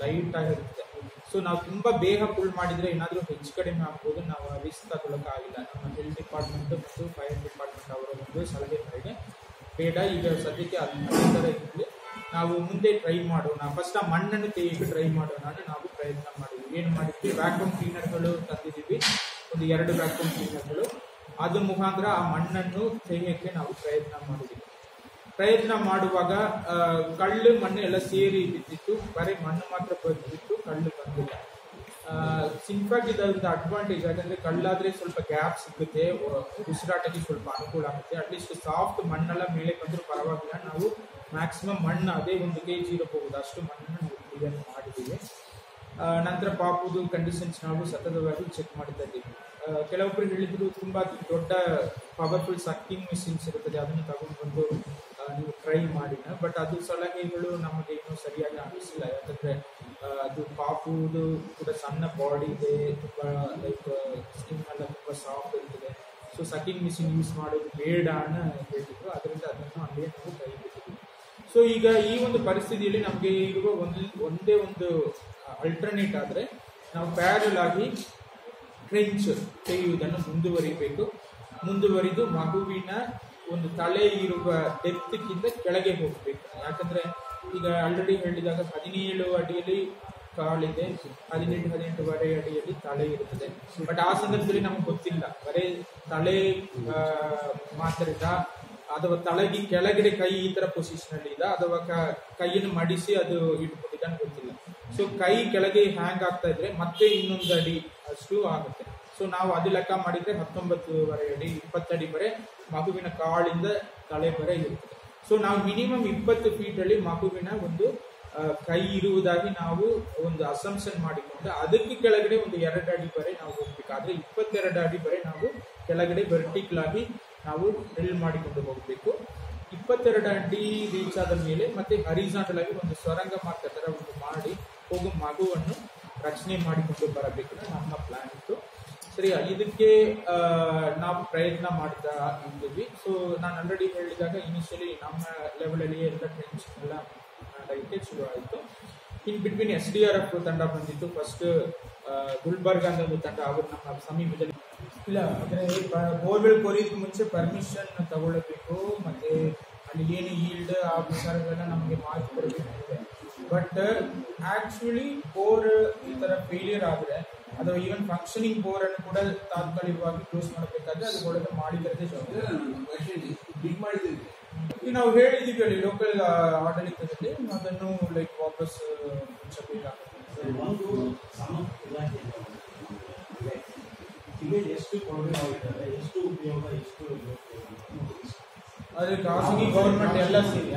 ಲೈಟ್ ಆಗಿರುತ್ತೆ. ಸೊ ನಾವು ತುಂಬಾ ಬೇಗ ಫುಲ್ ಮಾಡಿದ್ರೆ ಏನಾದರೂ ಹೆಚ್ಚು ಕಡಿಮೆ ಆಗ್ಬೋದು. ನಾವು ರಿಸ್ಕ್ ತಗೊಳ್ಳೋಕ್ಕಾಗಿಲ್ಲ. ನಮ್ಮ ಹೆಲ್ತ್ ಡಿಪಾರ್ಟ್ಮೆಂಟ್ ಮತ್ತು ಫೈರ್ ಡಿಪಾರ್ಟ್ಮೆಂಟ್ ಅವರ ಒಂದು ಸಲಹೆ ಮೇರೆಗೆ ಬೇಡ, ಈಗ ಸದ್ಯಕ್ಕೆ ಅದೇ ಥರ ಇರಲಿ, ನಾವು ಮುಂದೆ ಟ್ರೈ ಮಾಡೋಣ, ಫಸ್ಟ್ ಆ ಮಣ್ಣನ್ನು ತೆಗೆಯಕ್ಕೆ ಟ್ರೈ ಮಾಡೋಣ ನಾವು ಪ್ರಯತ್ನ ಮಾಡಿದ್ವಿ. ಏನು ಮಾಡಿದ್ವಿ, ವ್ಯಾಕ್ಯೂಮ್ ಕ್ಲೀನರ್ಗಳು ತಂದಿದ್ದೀವಿ, ಒಂದು 2 ವ್ಯಾಕ್ಯೂಮ್ ಕ್ಲೀನರ್ಗಳು. ಅದ್ರ ಮುಖಾಂತರ ಆ ಮಣ್ಣನ್ನು ತೆಗೆಯಕ್ಕೆ ನಾವು ಪ್ರಯತ್ನ ಮಾಡುವಾಗ ಕಳ್ಳು ಮಣ್ಣು ಎಲ್ಲ ಸೇರಿ ಬಿದ್ದಿತ್ತು, ಬರೀ ಮಣ್ಣು ಮಾತ್ರ ಬಂದಿತ್ತು, ಕಳ್ಳು ಬಂದಿಲ್ಲ. ಇನ್ಫ್ಯಾಕ್ಟ್ ಇದೊಂದು ಅಡ್ವಾಂಟೇಜ್, ಯಾಕಂದ್ರೆ ಕಳ್ಳಾದ್ರೆ ಸ್ವಲ್ಪ ಗ್ಯಾಪ್ ಸಿಗುತ್ತೆ, ಉಸಿರಾಟಕ್ಕೆ ಸ್ವಲ್ಪ ಅನುಕೂಲ ಆಗುತ್ತೆ. ಅಟ್ಲೀಸ್ಟ್ ಸಾಫ್ಟ್ ಮಣ್ಣೆಲ್ಲ ಮೇಲೆ ಬಂದರೂ ಪರವಾಗಿಲ್ಲ, ನಾವು ಮ್ಯಾಕ್ಸಿಮಮ್ ಮಣ್ಣು ಅದೇ 1 kg ಇರಬಹುದು ಅಷ್ಟು ಮಣ್ಣನ್ನು ನಾವು ಕ್ಲಿಯರ್ ಮಾಡಿದ್ದೀವಿ. ನಂತರ ಪಾಪುದು ಕಂಡೀಷನ್ಸ್ ನಾವು ಸತತವಾಗಿ ಚೆಕ್ ಮಾಡ್ತಾ ಇದ್ದೀವಿ. ಕೆಲವೊಬ್ಬರು ಹೇಳಿದ್ರು ತುಂಬಾ ದೊಡ್ಡ ಪವರ್ಫುಲ್ ಸಕ್ಕಿಂಗ್ ಮಿಷಿನ್ಸ್ ಇರುತ್ತದೆ, ಅದನ್ನು ತಗೊಂಡು ಬಂದು ನೀವು ಟ್ರೈ ಮಾಡಿ. ಬಟ್ ಅದು ಸಲಹೆಗಳು ನಮಗೆ ಇನ್ನೂ ಸರಿಯಾಗಿ ಅನಿಸಿಲ್ಲ, ಯಾಕಂದ್ರೆ ಅದು ಪಾಪುದು ಕೂಡ ಸಣ್ಣ ಬಾಡಿ ಇದೆ, ತುಂಬಾ ಲೈಕ್ ಸ್ಕಿನ್ ಎಲ್ಲ ತುಂಬಾ ಸಾಫ್ಟ್ ಇರ್ತದೆ. ಸೊ ಸಕ್ಕಿಂಗ್ ಮಿಷಿನ್ ಯೂಸ್ ಮಾಡೋದು ಬೇಡ ಅಂತ ಹೇಳಿದ್ರು, ಅದರಿಂದ ಅದನ್ನು ಅಲ್ಲೇ ನಾವು ಕೈ ಬಿಟ್ಟಿದ್ವಿ. ಸೊ ಈಗ ಈ ಒಂದು ಪರಿಸ್ಥಿತಿಯಲ್ಲಿ ನಮಗೆ ಇರುವ ಒಂದೇ ಒಂದು ಅಲ್ಟರ್ನೇಟ್ ಆದರೆ ನಾವು ಪ್ಯಾರಲ್ ಆಗಿ ಟ್ರೆಂಚ್ ತೆಗೆಯುವುದನ್ನು ಮುಂದುವರಿದು ಮಗುವಿನ ಒಂದು ತಲೆ ಇರುವ ಡೆಪ್ತ್ಗಿಂತ ಕೆಳಗೆ ಹೋಗಬೇಕು. ಯಾಕಂದ್ರೆ ಈಗ ಆಲ್ರೆಡಿ ಹೇಳಿದಾಗ 17 ಅಡಿಯಲ್ಲಿ ಕಾಲಿದೆ, 18-18.5 ಅಡಿಯಲ್ಲಿ ತಲೆ ಇರುತ್ತದೆ. ಬಟ್ ಆ ಸಂದರ್ಭದಲ್ಲಿ ನಮ್ಗೆ ಗೊತ್ತಿಲ್ಲ, ಬರೀ ತಲೆ ಮಾತ್ರ ಇದ್ದ ಅಥವಾ ತಲೆಗೆ ಕೆಳಗಡೆ ಕೈ ಈ ತರ ಪೊಸಿಷನ್ ಅಲ್ಲಿ ಇದ್ದ ಅಥವಾ ಕೈಯನ್ನು ಮಡಿಸಿ ಅದು ಇಟ್ಕೊಂಡಿದ್ದ ಗೊತ್ತಿಲ್ಲ. ಸೊ ಕೈ ಕೆಳಗೆ ಹ್ಯಾಂಗ್ ಆಗ್ತಾ ಇದ್ರೆ ಮತ್ತೆ 1 ಅಡಿ ಅಷ್ಟು ಆಗುತ್ತೆ. ಸೊ ನಾವು ಅದು ಲೆಕ್ಕ ಮಾಡಿದ್ರೆ 19.5 ಅಡಿ 20 ಅಡಿ ಬರೆ ಮಗುವಿನ ಕಾಳಿಂದ ತಲೆ ಬರೆ ಇರುತ್ತದೆ. ಸೊ ನಾವು ಮಿನಿಮಮ್ 20 ಫೀಟ್ ಅಲ್ಲಿ ಮಗುವಿನ ಒಂದು ಕೈ ಇರುವುದಾಗಿ ನಾವು ಒಂದು ಅಸಂಪ್ಷನ್ ಮಾಡಿಕೊಂಡು ಅದಕ್ಕೆ ಕೆಳಗಡೆ ಒಂದು 2 ಅಡಿ ಬರೆ ನಾವು ಹೋಗ್ಬೇಕಾದ್ರೆ 22 ಅಡಿ ಬರೆ ನಾವು ಕೆಳಗಡೆ ವರ್ಟಿಕಲ್ ಆಗಿ ನಾವು ಡ್ರಿಲ್ ಮಾಡಿಕೊಂಡು ಹೋಗಬೇಕು. 22 ಅಡಿ ರೀಚ್ ಆದ ಮೇಲೆ ಮತ್ತೆ ಹರಿಜಾಂಟಲ್ ಆಗಿ ಒಂದು ಸೊರಂಗ ಮಾರ್ಗ ತರ ಒಂದು ಮಾಡಿ ಹೋಗೋ ಮಗುವನ್ನು ರಚನೆ ಮಾಡಿಕೊಂಡು ಬರಬೇಕು ನಮ್ಮ ಪ್ಲಾನ್ ಇತ್ತು. ಸರಿ, ಇದಕ್ಕೆ ನಾವು ಪ್ರಯತ್ನ ಮಾಡ್ತಾ ಇದ್ದೀವಿ. ಸೊ ನಾನು ಆಲ್ರೆಡಿ ಹೇಳಿದಾಗ ಇನಿಷಿಯಲಿ ನಮ್ಮ ಲೆವೆಲಲ್ಲಿ ಎಲ್ಲ ಟ್ರೆಂಚ್ ಎಲ್ಲ ಮಾಡಲಿಕ್ಕೆ ಶುರು ಆಯಿತು. ಇನ್ ಬಿಟ್ವೀನ್ SDRF ತಂಡ ಬಂದಿತ್ತು. ಫಸ್ಟ್ ಗುಲ್ಬರ್ಗ ಅಂತ ಒಂದು ತಂಡ, ಅವರು ನಮ್ಮ ಸಮೀಪದಲ್ಲಿ ಇಲ್ಲ. ಅಂದರೆ ಬೋರ್ವೆಲ್ ಕೊರಿಯೋದಕ್ಕೆ ಮುಂಚೆ ಪರ್ಮಿಷನ್ ತಗೊಳ್ಳಬೇಕು, ಮತ್ತೆ ಅಲ್ಲಿ ಏನು ಈಲ್ಡ್ ಆ ವಿಚಾರಗಳನ್ನ ನಮಗೆ ಮಾಹಿತಿ ಕೊಡಬೇಕಾಗಿದೆ. ಬಟ್ ಆಕ್ಚುಲಿ ಬೋರ್ ಈ ಥರ ಫೇಲಿಯರ್ ಆದರೆ ಅಥವಾ ಈವನ್ ಫಂಕ್ಷನಿಂಗ್ ಬೋರ್ ಅನ್ನು ಕೂಡ ತಾತ್ಕಾಲಿಕವಾಗಿ ಕ್ಲೋಸ್ ಮಾಡಬೇಕಾದ್ರೆ ಅದು ಒಳಗೆ ಮಾಡಿದ್ರದೇ ಜವಾಬ್ದಾರಿ. ಈಗ ನಾವು ಹೇಳಿದ್ದೀವಿ ಅಲ್ಲಿ ಲೋಕಲ್ ಆಡಳಿತದಲ್ಲಿ ಅದನ್ನು ಲೈಕ್ ವಾಪಸ್ ಮುಚ್ಚಬೇಕಾಗುತ್ತೆ. ಒಂದು ಸಾಮಾನ್ಯ ಇಲಾಖೆ ಎಷ್ಟು ಕೊಡಬೇಕಾಗಿದ್ದಾರೆ, ಎಷ್ಟು ಉಪಯೋಗ, ಎಷ್ಟು ಆದರೆ ಖಾಸಗಿ ಗೌರ್ಮೆಂಟ್ ಎಲ್ಲ ಸೇರಿ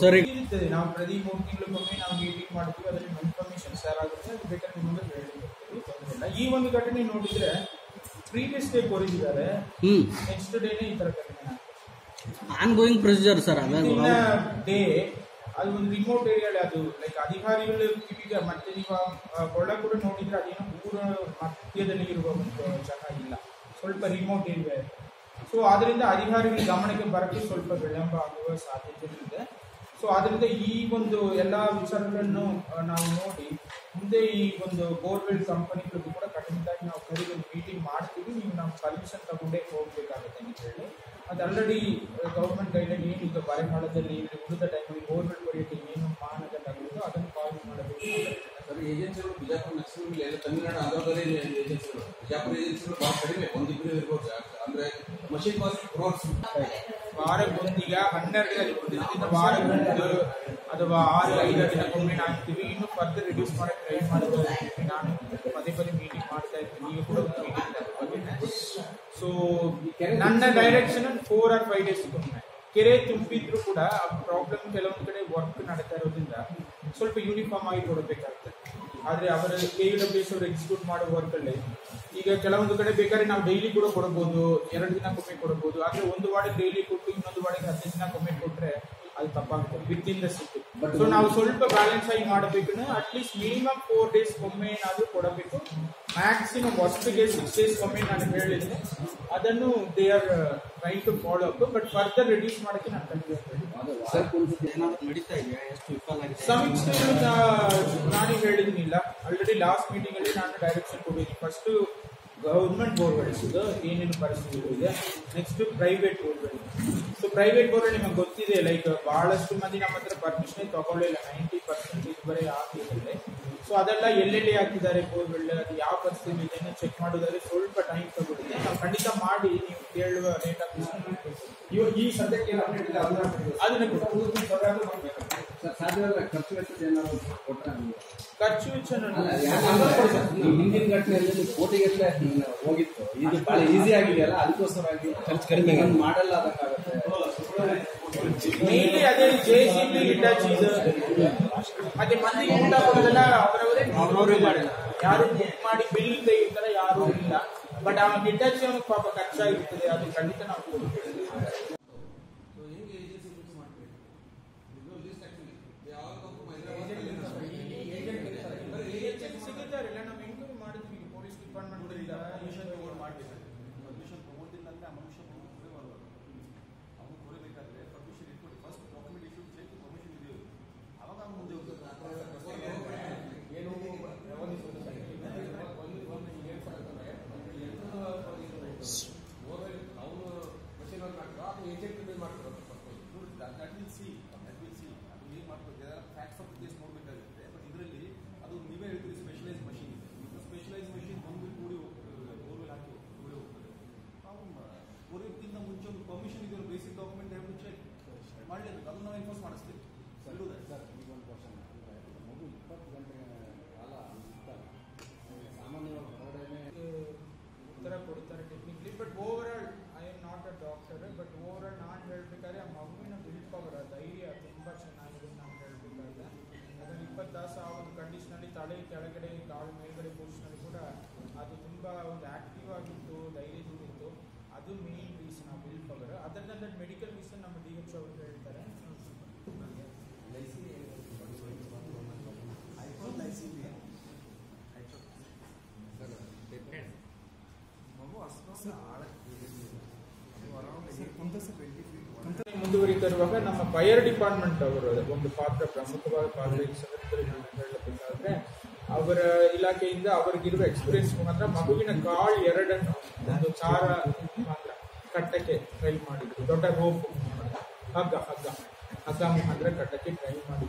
ಸರಿ ಇರ್ತದೆ. ನಾವು ಪ್ರತಿ 3 ತಿಂಗಳಿಗೊಮ್ಮೆ ನಾವು ಮೀಟಿಂಗ್ ಮಾಡ್ತೀವಿ, ಅದರಲ್ಲಿ ಇನ್ಫಾರ್ಮೇಶನ್ ಶೇರ್ ಆಗುತ್ತೆ, ಅದು ಬೇಕಾದ್ರೆ ನಿಮಗೆ ಹೇಳಿಲ್ಲ. ಈ ಒಂದು ಘಟನೆ ನೋಡಿದ್ರೆ ಪ್ರೀವಿಯಸ್ ಡೇ ಕೊರಿದಿದ್ದಾರೆ, ನೆಕ್ಸ್ಟ್ ಡೇನೇ ಈ ತರ ಘಟನೆ ಆನ್ಗೋಯಿಂಗ್ ಪ್ರೊಸೀಜರ್ ಸರ್. ಡೇ ಅದು ಒಂದು ರಿಮೋಟ್ ಏರಿಯಾದಲ್ಲಿ ಅದು ಲೈಕ್ ಅಧಿಕಾರಿಗಳು ಕಿವಿಗೆ ಮತ್ತೆ ನೀವು ಕೊಳ್ಳ ಕೂಡ ನೋಡಿದ್ರೆ ಅದೇನೋ ಊರ ಮಧ್ಯದಲ್ಲಿ ಇರುವ ಒಂದು ಜಾಗ ಇಲ್ಲ, ಸ್ವಲ್ಪ ರಿಮೋಟ್ ಏರಿಯಾ ಇದೆ. ಸೊ ಅದರಿಂದ ಅಧಿಕಾರಿಗಳ ಗಮನಕ್ಕೆ ಬರಕ್ಕೆ ಸ್ವಲ್ಪ ವಿಳಂಬ ಆಗುವ ಸಾಧ್ಯತೆ ಇದೆ. ಸೊ ಅದರಿಂದ ಈ ಒಂದು ಎಲ್ಲ ವಿಚಾರಗಳನ್ನು ನಾವು ನೋಡಿ ಮುಂದೆ ಈ ಒಂದು ಬೋರ್ವೆಲ್ ಕಂಪನಿಗಳಿಗೂ ಕೂಡ ಕಠಿಣವಾಗಿ ನಾವು ಕರೆದು ಮೀಟಿಂಗ್ ಮಾಡ್ತೀವಿ, ನೀವು ನಾವು ಪರ್ಮಿಷನ್ ತಗೊಂಡೇ ಹೋಗ್ಬೇಕಾಗುತ್ತೆ ಅಂತ ಹೇಳಿ. ಅದು ಆಲ್ರೆಡಿ ಗೌರ್ಮೆಂಟ್ ಗೈಡ್ಲೈನ್ ಏನು ಈಗ ಬರಗಾಲದಲ್ಲಿ ಉಳಿದ ಟೈಮಲ್ಲಿ ಬೋರ್ವೆಲ್ ಕೊರಿಯೋಕ್ಕೆ ಏನು ಮಾನದಂಡ ಆಗುತ್ತೋ ಅದನ್ನು ಫಾಲೋ ಮಾಡಬೇಕು. ಏಜೆನ್ಸಿಗಳು ಬಿಜಾಪುರ ಮ್ಯಾಕ್ಸಿಮಮ್ ಎಲ್ಲ ತಮಿಳುನಾಡು ಆಂಧ್ರದಲ್ಲಿ ಏಜೆನ್ಸಿಗಳು, ಬಿಜಾಪುರ ಏಜೆನ್ಸಿಗಳು ಬಹಳ ಕಡಿಮೆ, 1-2 ಇರ್ಬೋದು. ಅಂದ್ರೆ ಮಷಿನ್ ಕಾಸ್ಟ್ ಕ್ರೋರ್ಸ್. ವಾರಕ್ಕೊಂದೀಗ 12 ವಾರಕ್ಕೊಂದು ಅಥವಾ 6-5 ದಿನಕ್ಕೊಮ್ಮೆ ಹಾಕ್ತೀವಿ. ಇನ್ನು ಫರ್ದರ್ ರಿಡ್ಯೂಸ್ ಮಾಡಕ್ಕೆ ಟ್ರೈ ಮಾಡ್ತಾ ಇರ್ತೀವಿ. ನಾನು ಪದೇ ಮೀಟಿಂಗ್ ಮಾಡ್ತಾ ಇರ್ತೀನಿ, ನೀವು ಕೂಡ ಒಂದು ಮೀಟಿಂಗ್. ಸೊ ನನ್ನ ಡೈರೆಕ್ಷನ್ 4 or 5 ಡೇಸ್ಗೊಮ್ಮೆ ಕೆರೆ ತುಂಬಿದ್ರು ಕೂಡ ಆ ಪ್ರಾಬ್ಲಮ್ ಕೆಲವೊಂದು ಕಡೆ ವರ್ಕ್ ನಡೀತಾ ಇರೋದ್ರಿಂದ ಸ್ವಲ್ಪ ಯೂನಿಫಾರ್ಮ್ ಆಗಿ ಕೊಡಬೇಕಾಗ್ತದೆ. ಆದರೆ ಅವರ KUWS ಅವರು ಎಕ್ಸಿಕ್ಯೂಟ್ ಮಾಡೋ ವರ್ಕಲ್ಲಿ ಈಗ ಕೆಲವೊಂದು ಕಡೆ ಬೇಕಾದ್ರೆ ನಾವು ಡೈಲಿ ಕೂಡ ಕೊಡಬಹುದು, 2 ದಿನಕ್ಕೊಮ್ಮೆ ಕೊಡಬಹುದು. ಆದರೆ ಒಂದು ವಾರ್ಡಿಗೆ ಡೈಲಿ ಕೊಟ್ಟು ಇನ್ನೊಂದು ವಾರ್ಡಿಗೆ 15 ದಿನಕ್ಕೊಮ್ಮೆ ಕೊಟ್ಟರೆ ಅದು ತಪ್ಪಾಗುತ್ತೆ with in the city. So ನಾವು ಸ್ವಲ್ಪ ಬ್ಯಾಲೆನ್ಸ್ ಆಗಿ ಮಾಡಬೇಕು. ಅಟ್ಲೀಸ್ಟ್ ಮಿನಿಮಮ್ 4 ಡೇಸ್ಗೊಮ್ಮೆ ಏನಾದರೂ ಕೊಡಬೇಕು. ಮ್ಯಾಕ್ಸಿಮಮ್ ವರ್ಷಕ್ಕೆ 6 ಡೇಸ್ಗೊಮ್ಮೆ ನಾನು ಹೇಳಿದ್ರೆ ಅದನ್ನು they are try to follow up. But further reduce ಮಾಡೋಕ್ಕೆ ನಾನು ಸಮೀಕ್ಷೆಗಳು ನಾನು ಹೇಳಿದ್ನಿಲ್ಲ. ಆಲ್ರೆಡಿ ಲಾಸ್ಟ್ ಮೀಟಿಂಗ್ ಅಲ್ಲಿ ನಾನು ಡೈರೆಕ್ಷನ್ ಕೊಟ್ಟಿದ್ದೀನಿ. ಫಸ್ಟ್ ಗೌರ್ಮೆಂಟ್ ಬೋರ್ವೆಲ್ಸ್ ಏನೇನು ಪರಿಸ್ಥಿತಿಗಳು ಇದೆ, next private borewell. So private borewell ನಿಮಗೆ ಗೊತ್ತಿದೆ, ಲೈಕ್ ಬಹಳಷ್ಟು ಮಂದಿ ನಮ್ಮ ಹತ್ರ ಪರ್ಮಿಷನ್ ತಗೊಳ್ಳಿಲ್ಲ, 90% ಇದುವರೆ ಆಗಿದ್ದಾರೆ. ಸೊ ಅದೆಲ್ಲ ಎಲ್ಲೆಲ್ಲಿ ಹಾಕಿದ್ದಾರೆ ಬೋರ್ವೆಲ್, ಅದು ಯಾವ ಪರಿಸ್ಥಿತಿ ಇದೆ ಚೆಕ್ ಮಾಡೋದಾದ್ರೆ ಸ್ವಲ್ಪ ಟೈಮ್ ತಗೊಳುತ್ತೆ. ನಾವು ಖಂಡಿತ ಮಾಡಿ ನೀವು ಕೇಳುವ ರೇಟ್ ಈ ಸದ್ಯಕ್ಕೆ ಅದನ್ನ ಸಾಧ್ಯವಾದ ಖರ್ಚು ವೆಚ್ಚದ ಏನಾದ್ರು ಕೊಟ್ಟರೆ ಖರ್ಚು ವೆಚ್ಚ ಹಿಂದಿನ ಘಟನೆಯಲ್ಲಿ ಕೋಟಿಗಟ್ಟಲೆ ಹೋಗಿತ್ತು, ಇದು ಬಹಳ ಈಸಿ ಆಗಿದೆಯಲ್ಲ ಅದಕ್ಕೋಸ್ಕರವಾಗಿ ಖರ್ಚು ಕಡಿಮೆ ಮಾಡಲ್ಲ ಆದಂಗಾಗುತ್ತೆ. ಮೇನ್ಲಿ ಅದೇ JCB ಹಿಟಾಚಿ ಮತ್ತೆ ಮಂದಿಗೆ ಊಟ ಕೊಡೋದೆಲ್ಲ ಅವರವರೇ ಮಾಡಿಲ್ಲ, ಯಾರು ಬುಕ್ ಮಾಡಿ ಬಿಲ್ ತೆಗಿತಾರೆ ಯಾರು ಇಲ್ಲ. ಬಟ್ ಆ ಹಿಟಾಚಿ ಅವನಿಗೆ ಪಾಪ ಖರ್ಚಾಗಿರ್ತದೆ, ಅದು ಖಂಡಿತ ನಾವು ಕೊಡ್ತೀವಿ. ಸಿಗುತ್ತಾರಿಲ್ಲ, ನಾವು ಎಂಕ್ವೈರಿ ಮಾಡಿದ್ವಿ ಪೊಲೀಸ್ ಡಿಪಾರ್ಟ್ಮೆಂಟ್ ಪರ್ಮಿಷನ್ ತಗೊಂಡು ಮಾಡಬೇಕು. ಪರ್ಮಿಷನ್ ತಗೊಂಡಿಲ್ಲ ಅಂದ್ರೆ ಆ ಮನುಷ್ಯ ಅವನು ಕೊಡಬೇಕಾದ್ರೆ ಪರ್ಮಿಷನ್ ಇಟ್ಕೊಂಡು first document issue check permission ಇದೆಯೋ ಅವಾಗ ಅವ್ನು ಮುಂದೆ ಹೋಗ್ತಾರೆ. ಏನು ಅವನು ಮಷೀನ್ ಮಾಡ್ತಾರೆ ಏಜೆಂಟ್ ಬಿಲ್ ಮಾಡ್ತಾರೆ. ದಟ್ ವಿಲ್ ಸಿ ಅದು ಏನು ಮಾಡ್ತಾರೆ ಫ್ಯಾಕ್ಟ್ಸ್ ಆಫ್ ಕೇಸ್ ನೋಡಬೇಕಾಗುತ್ತೆ. ಬಟ್ ಇದರಲ್ಲಿ ಅದು ನೀವೇ ಹೇಳ್ತೀರಿ ಸ್ಪೆಷಲೈಸ್ ಮಷೀನ್ ಇದೆ. ಸ್ಪೆಷಲೈಸ್ ಮಷೀನ್ ಬಂದು ಕೂಡಿ ಬೋರ್ವೆಲ್ ಹಾಕಿ ಕೂಡಿ ಹೋಗ್ತದೆ. ನಾವು ಬೋರ್ವೆಲ್ಗಿಂತ ಮುಂಚೆ ಒಂದು ಪರ್ಮಿಷನ್ ಇದೆಯೋ ಬೇಸಿಕ್ ಡಾಕ್ಯುಮೆಂಟ್ ಹೇಳ್ಬಿಟ್ಟು ಚೆಕ್ ಮಾಡಲೇಬೇಕು. ಅದನ್ನು ನಾವು ಎನ್ಫೋರ್ಸ್ ಮಾಡಿಸ್ತೀವಿ. ಸರ್ ಈಗ ಒಂದು ಕ್ವಶನ್ ಅಂದರೆ ಮಗು 20 ಗಂಟೆ ಕಾಲ ಇರ್ತಾರೆ, ಸಾಮಾನ್ಯವಾಗಿ ಹೊರಗಡೆ ಉತ್ತರ ಕೊಡ್ತಾರೆ technically. But over all I am not a doctor, but over all ನಾನು ಹೇಳ್ಬೇಕಾದ್ರೆ ಆ ಮಗುವಿನ ವಿಲ್ ಪವರ್ ಧೈರ್ಯ ತುಂಬ ಚೆನ್ನಾಗಿದೆ ನಾನು ಹೇಳ್ಬೇಕಾದ್ರೆ. ಅದನ್ನು 20 ತಾಸು ಆ ಒಂದು ಕಂಡೀಷನಲ್ಲಿ ತಲೆ ಕೆಳಗಡೆ ಕಾಲು ಮೇಲ್ಗಡೆ ಪೋಸ್ಟ್ನಲ್ಲಿ ಕೂಡ ಅದು ತುಂಬ ಒಂದು ಆಕ್ಟಿವ್ ಆಗಿತ್ತು, ಧೈರ್ಯದಿಂದಿತ್ತು. ಅದು ಮೇನ್ ರೀಸನ್ ಆ will power. Other than that medical reason ನಮ್ಮ DH ಅವರು ಹೇಳ್ತಾರೆ. ಮುಂದುವರಿತಿರುವಾಗ ನಮ್ಮ ಫೈರ್ ಡಿಪಾರ್ಟ್ಮೆಂಟ್ ಅವರು ಒಂದು ಪಾತ್ರ, ಪ್ರಮುಖವಾದ ಪಾತ್ರ ಈ ಸಂದರ್ಭದಲ್ಲಿ ನಾನು ಹೇಳಬೇಕಾದ್ರೆ ಅವರ ಇಲಾಖೆಯಿಂದ ಅವರಿಗಿರುವ ಎಕ್ಸ್ಪೀರಿಯನ್ಸ್ ಮಾತ್ರ ಮಗುವಿನ ಕಾಲ್ 2 ಒಂದು ಚಾರ ಮಾತ್ರ ಕಟ್ಟಕ್ಕೆ ಟ್ರೈ ಮಾಡಿದ್ರು. ದೊಡ್ಡ ರೋಪ್ ಹಗ್ಗ ಮುಖಾಂತರ ಕಟ್ಟಕ್ಕೆ ಟ್ರೈ ಮಾಡಿದ್ರು.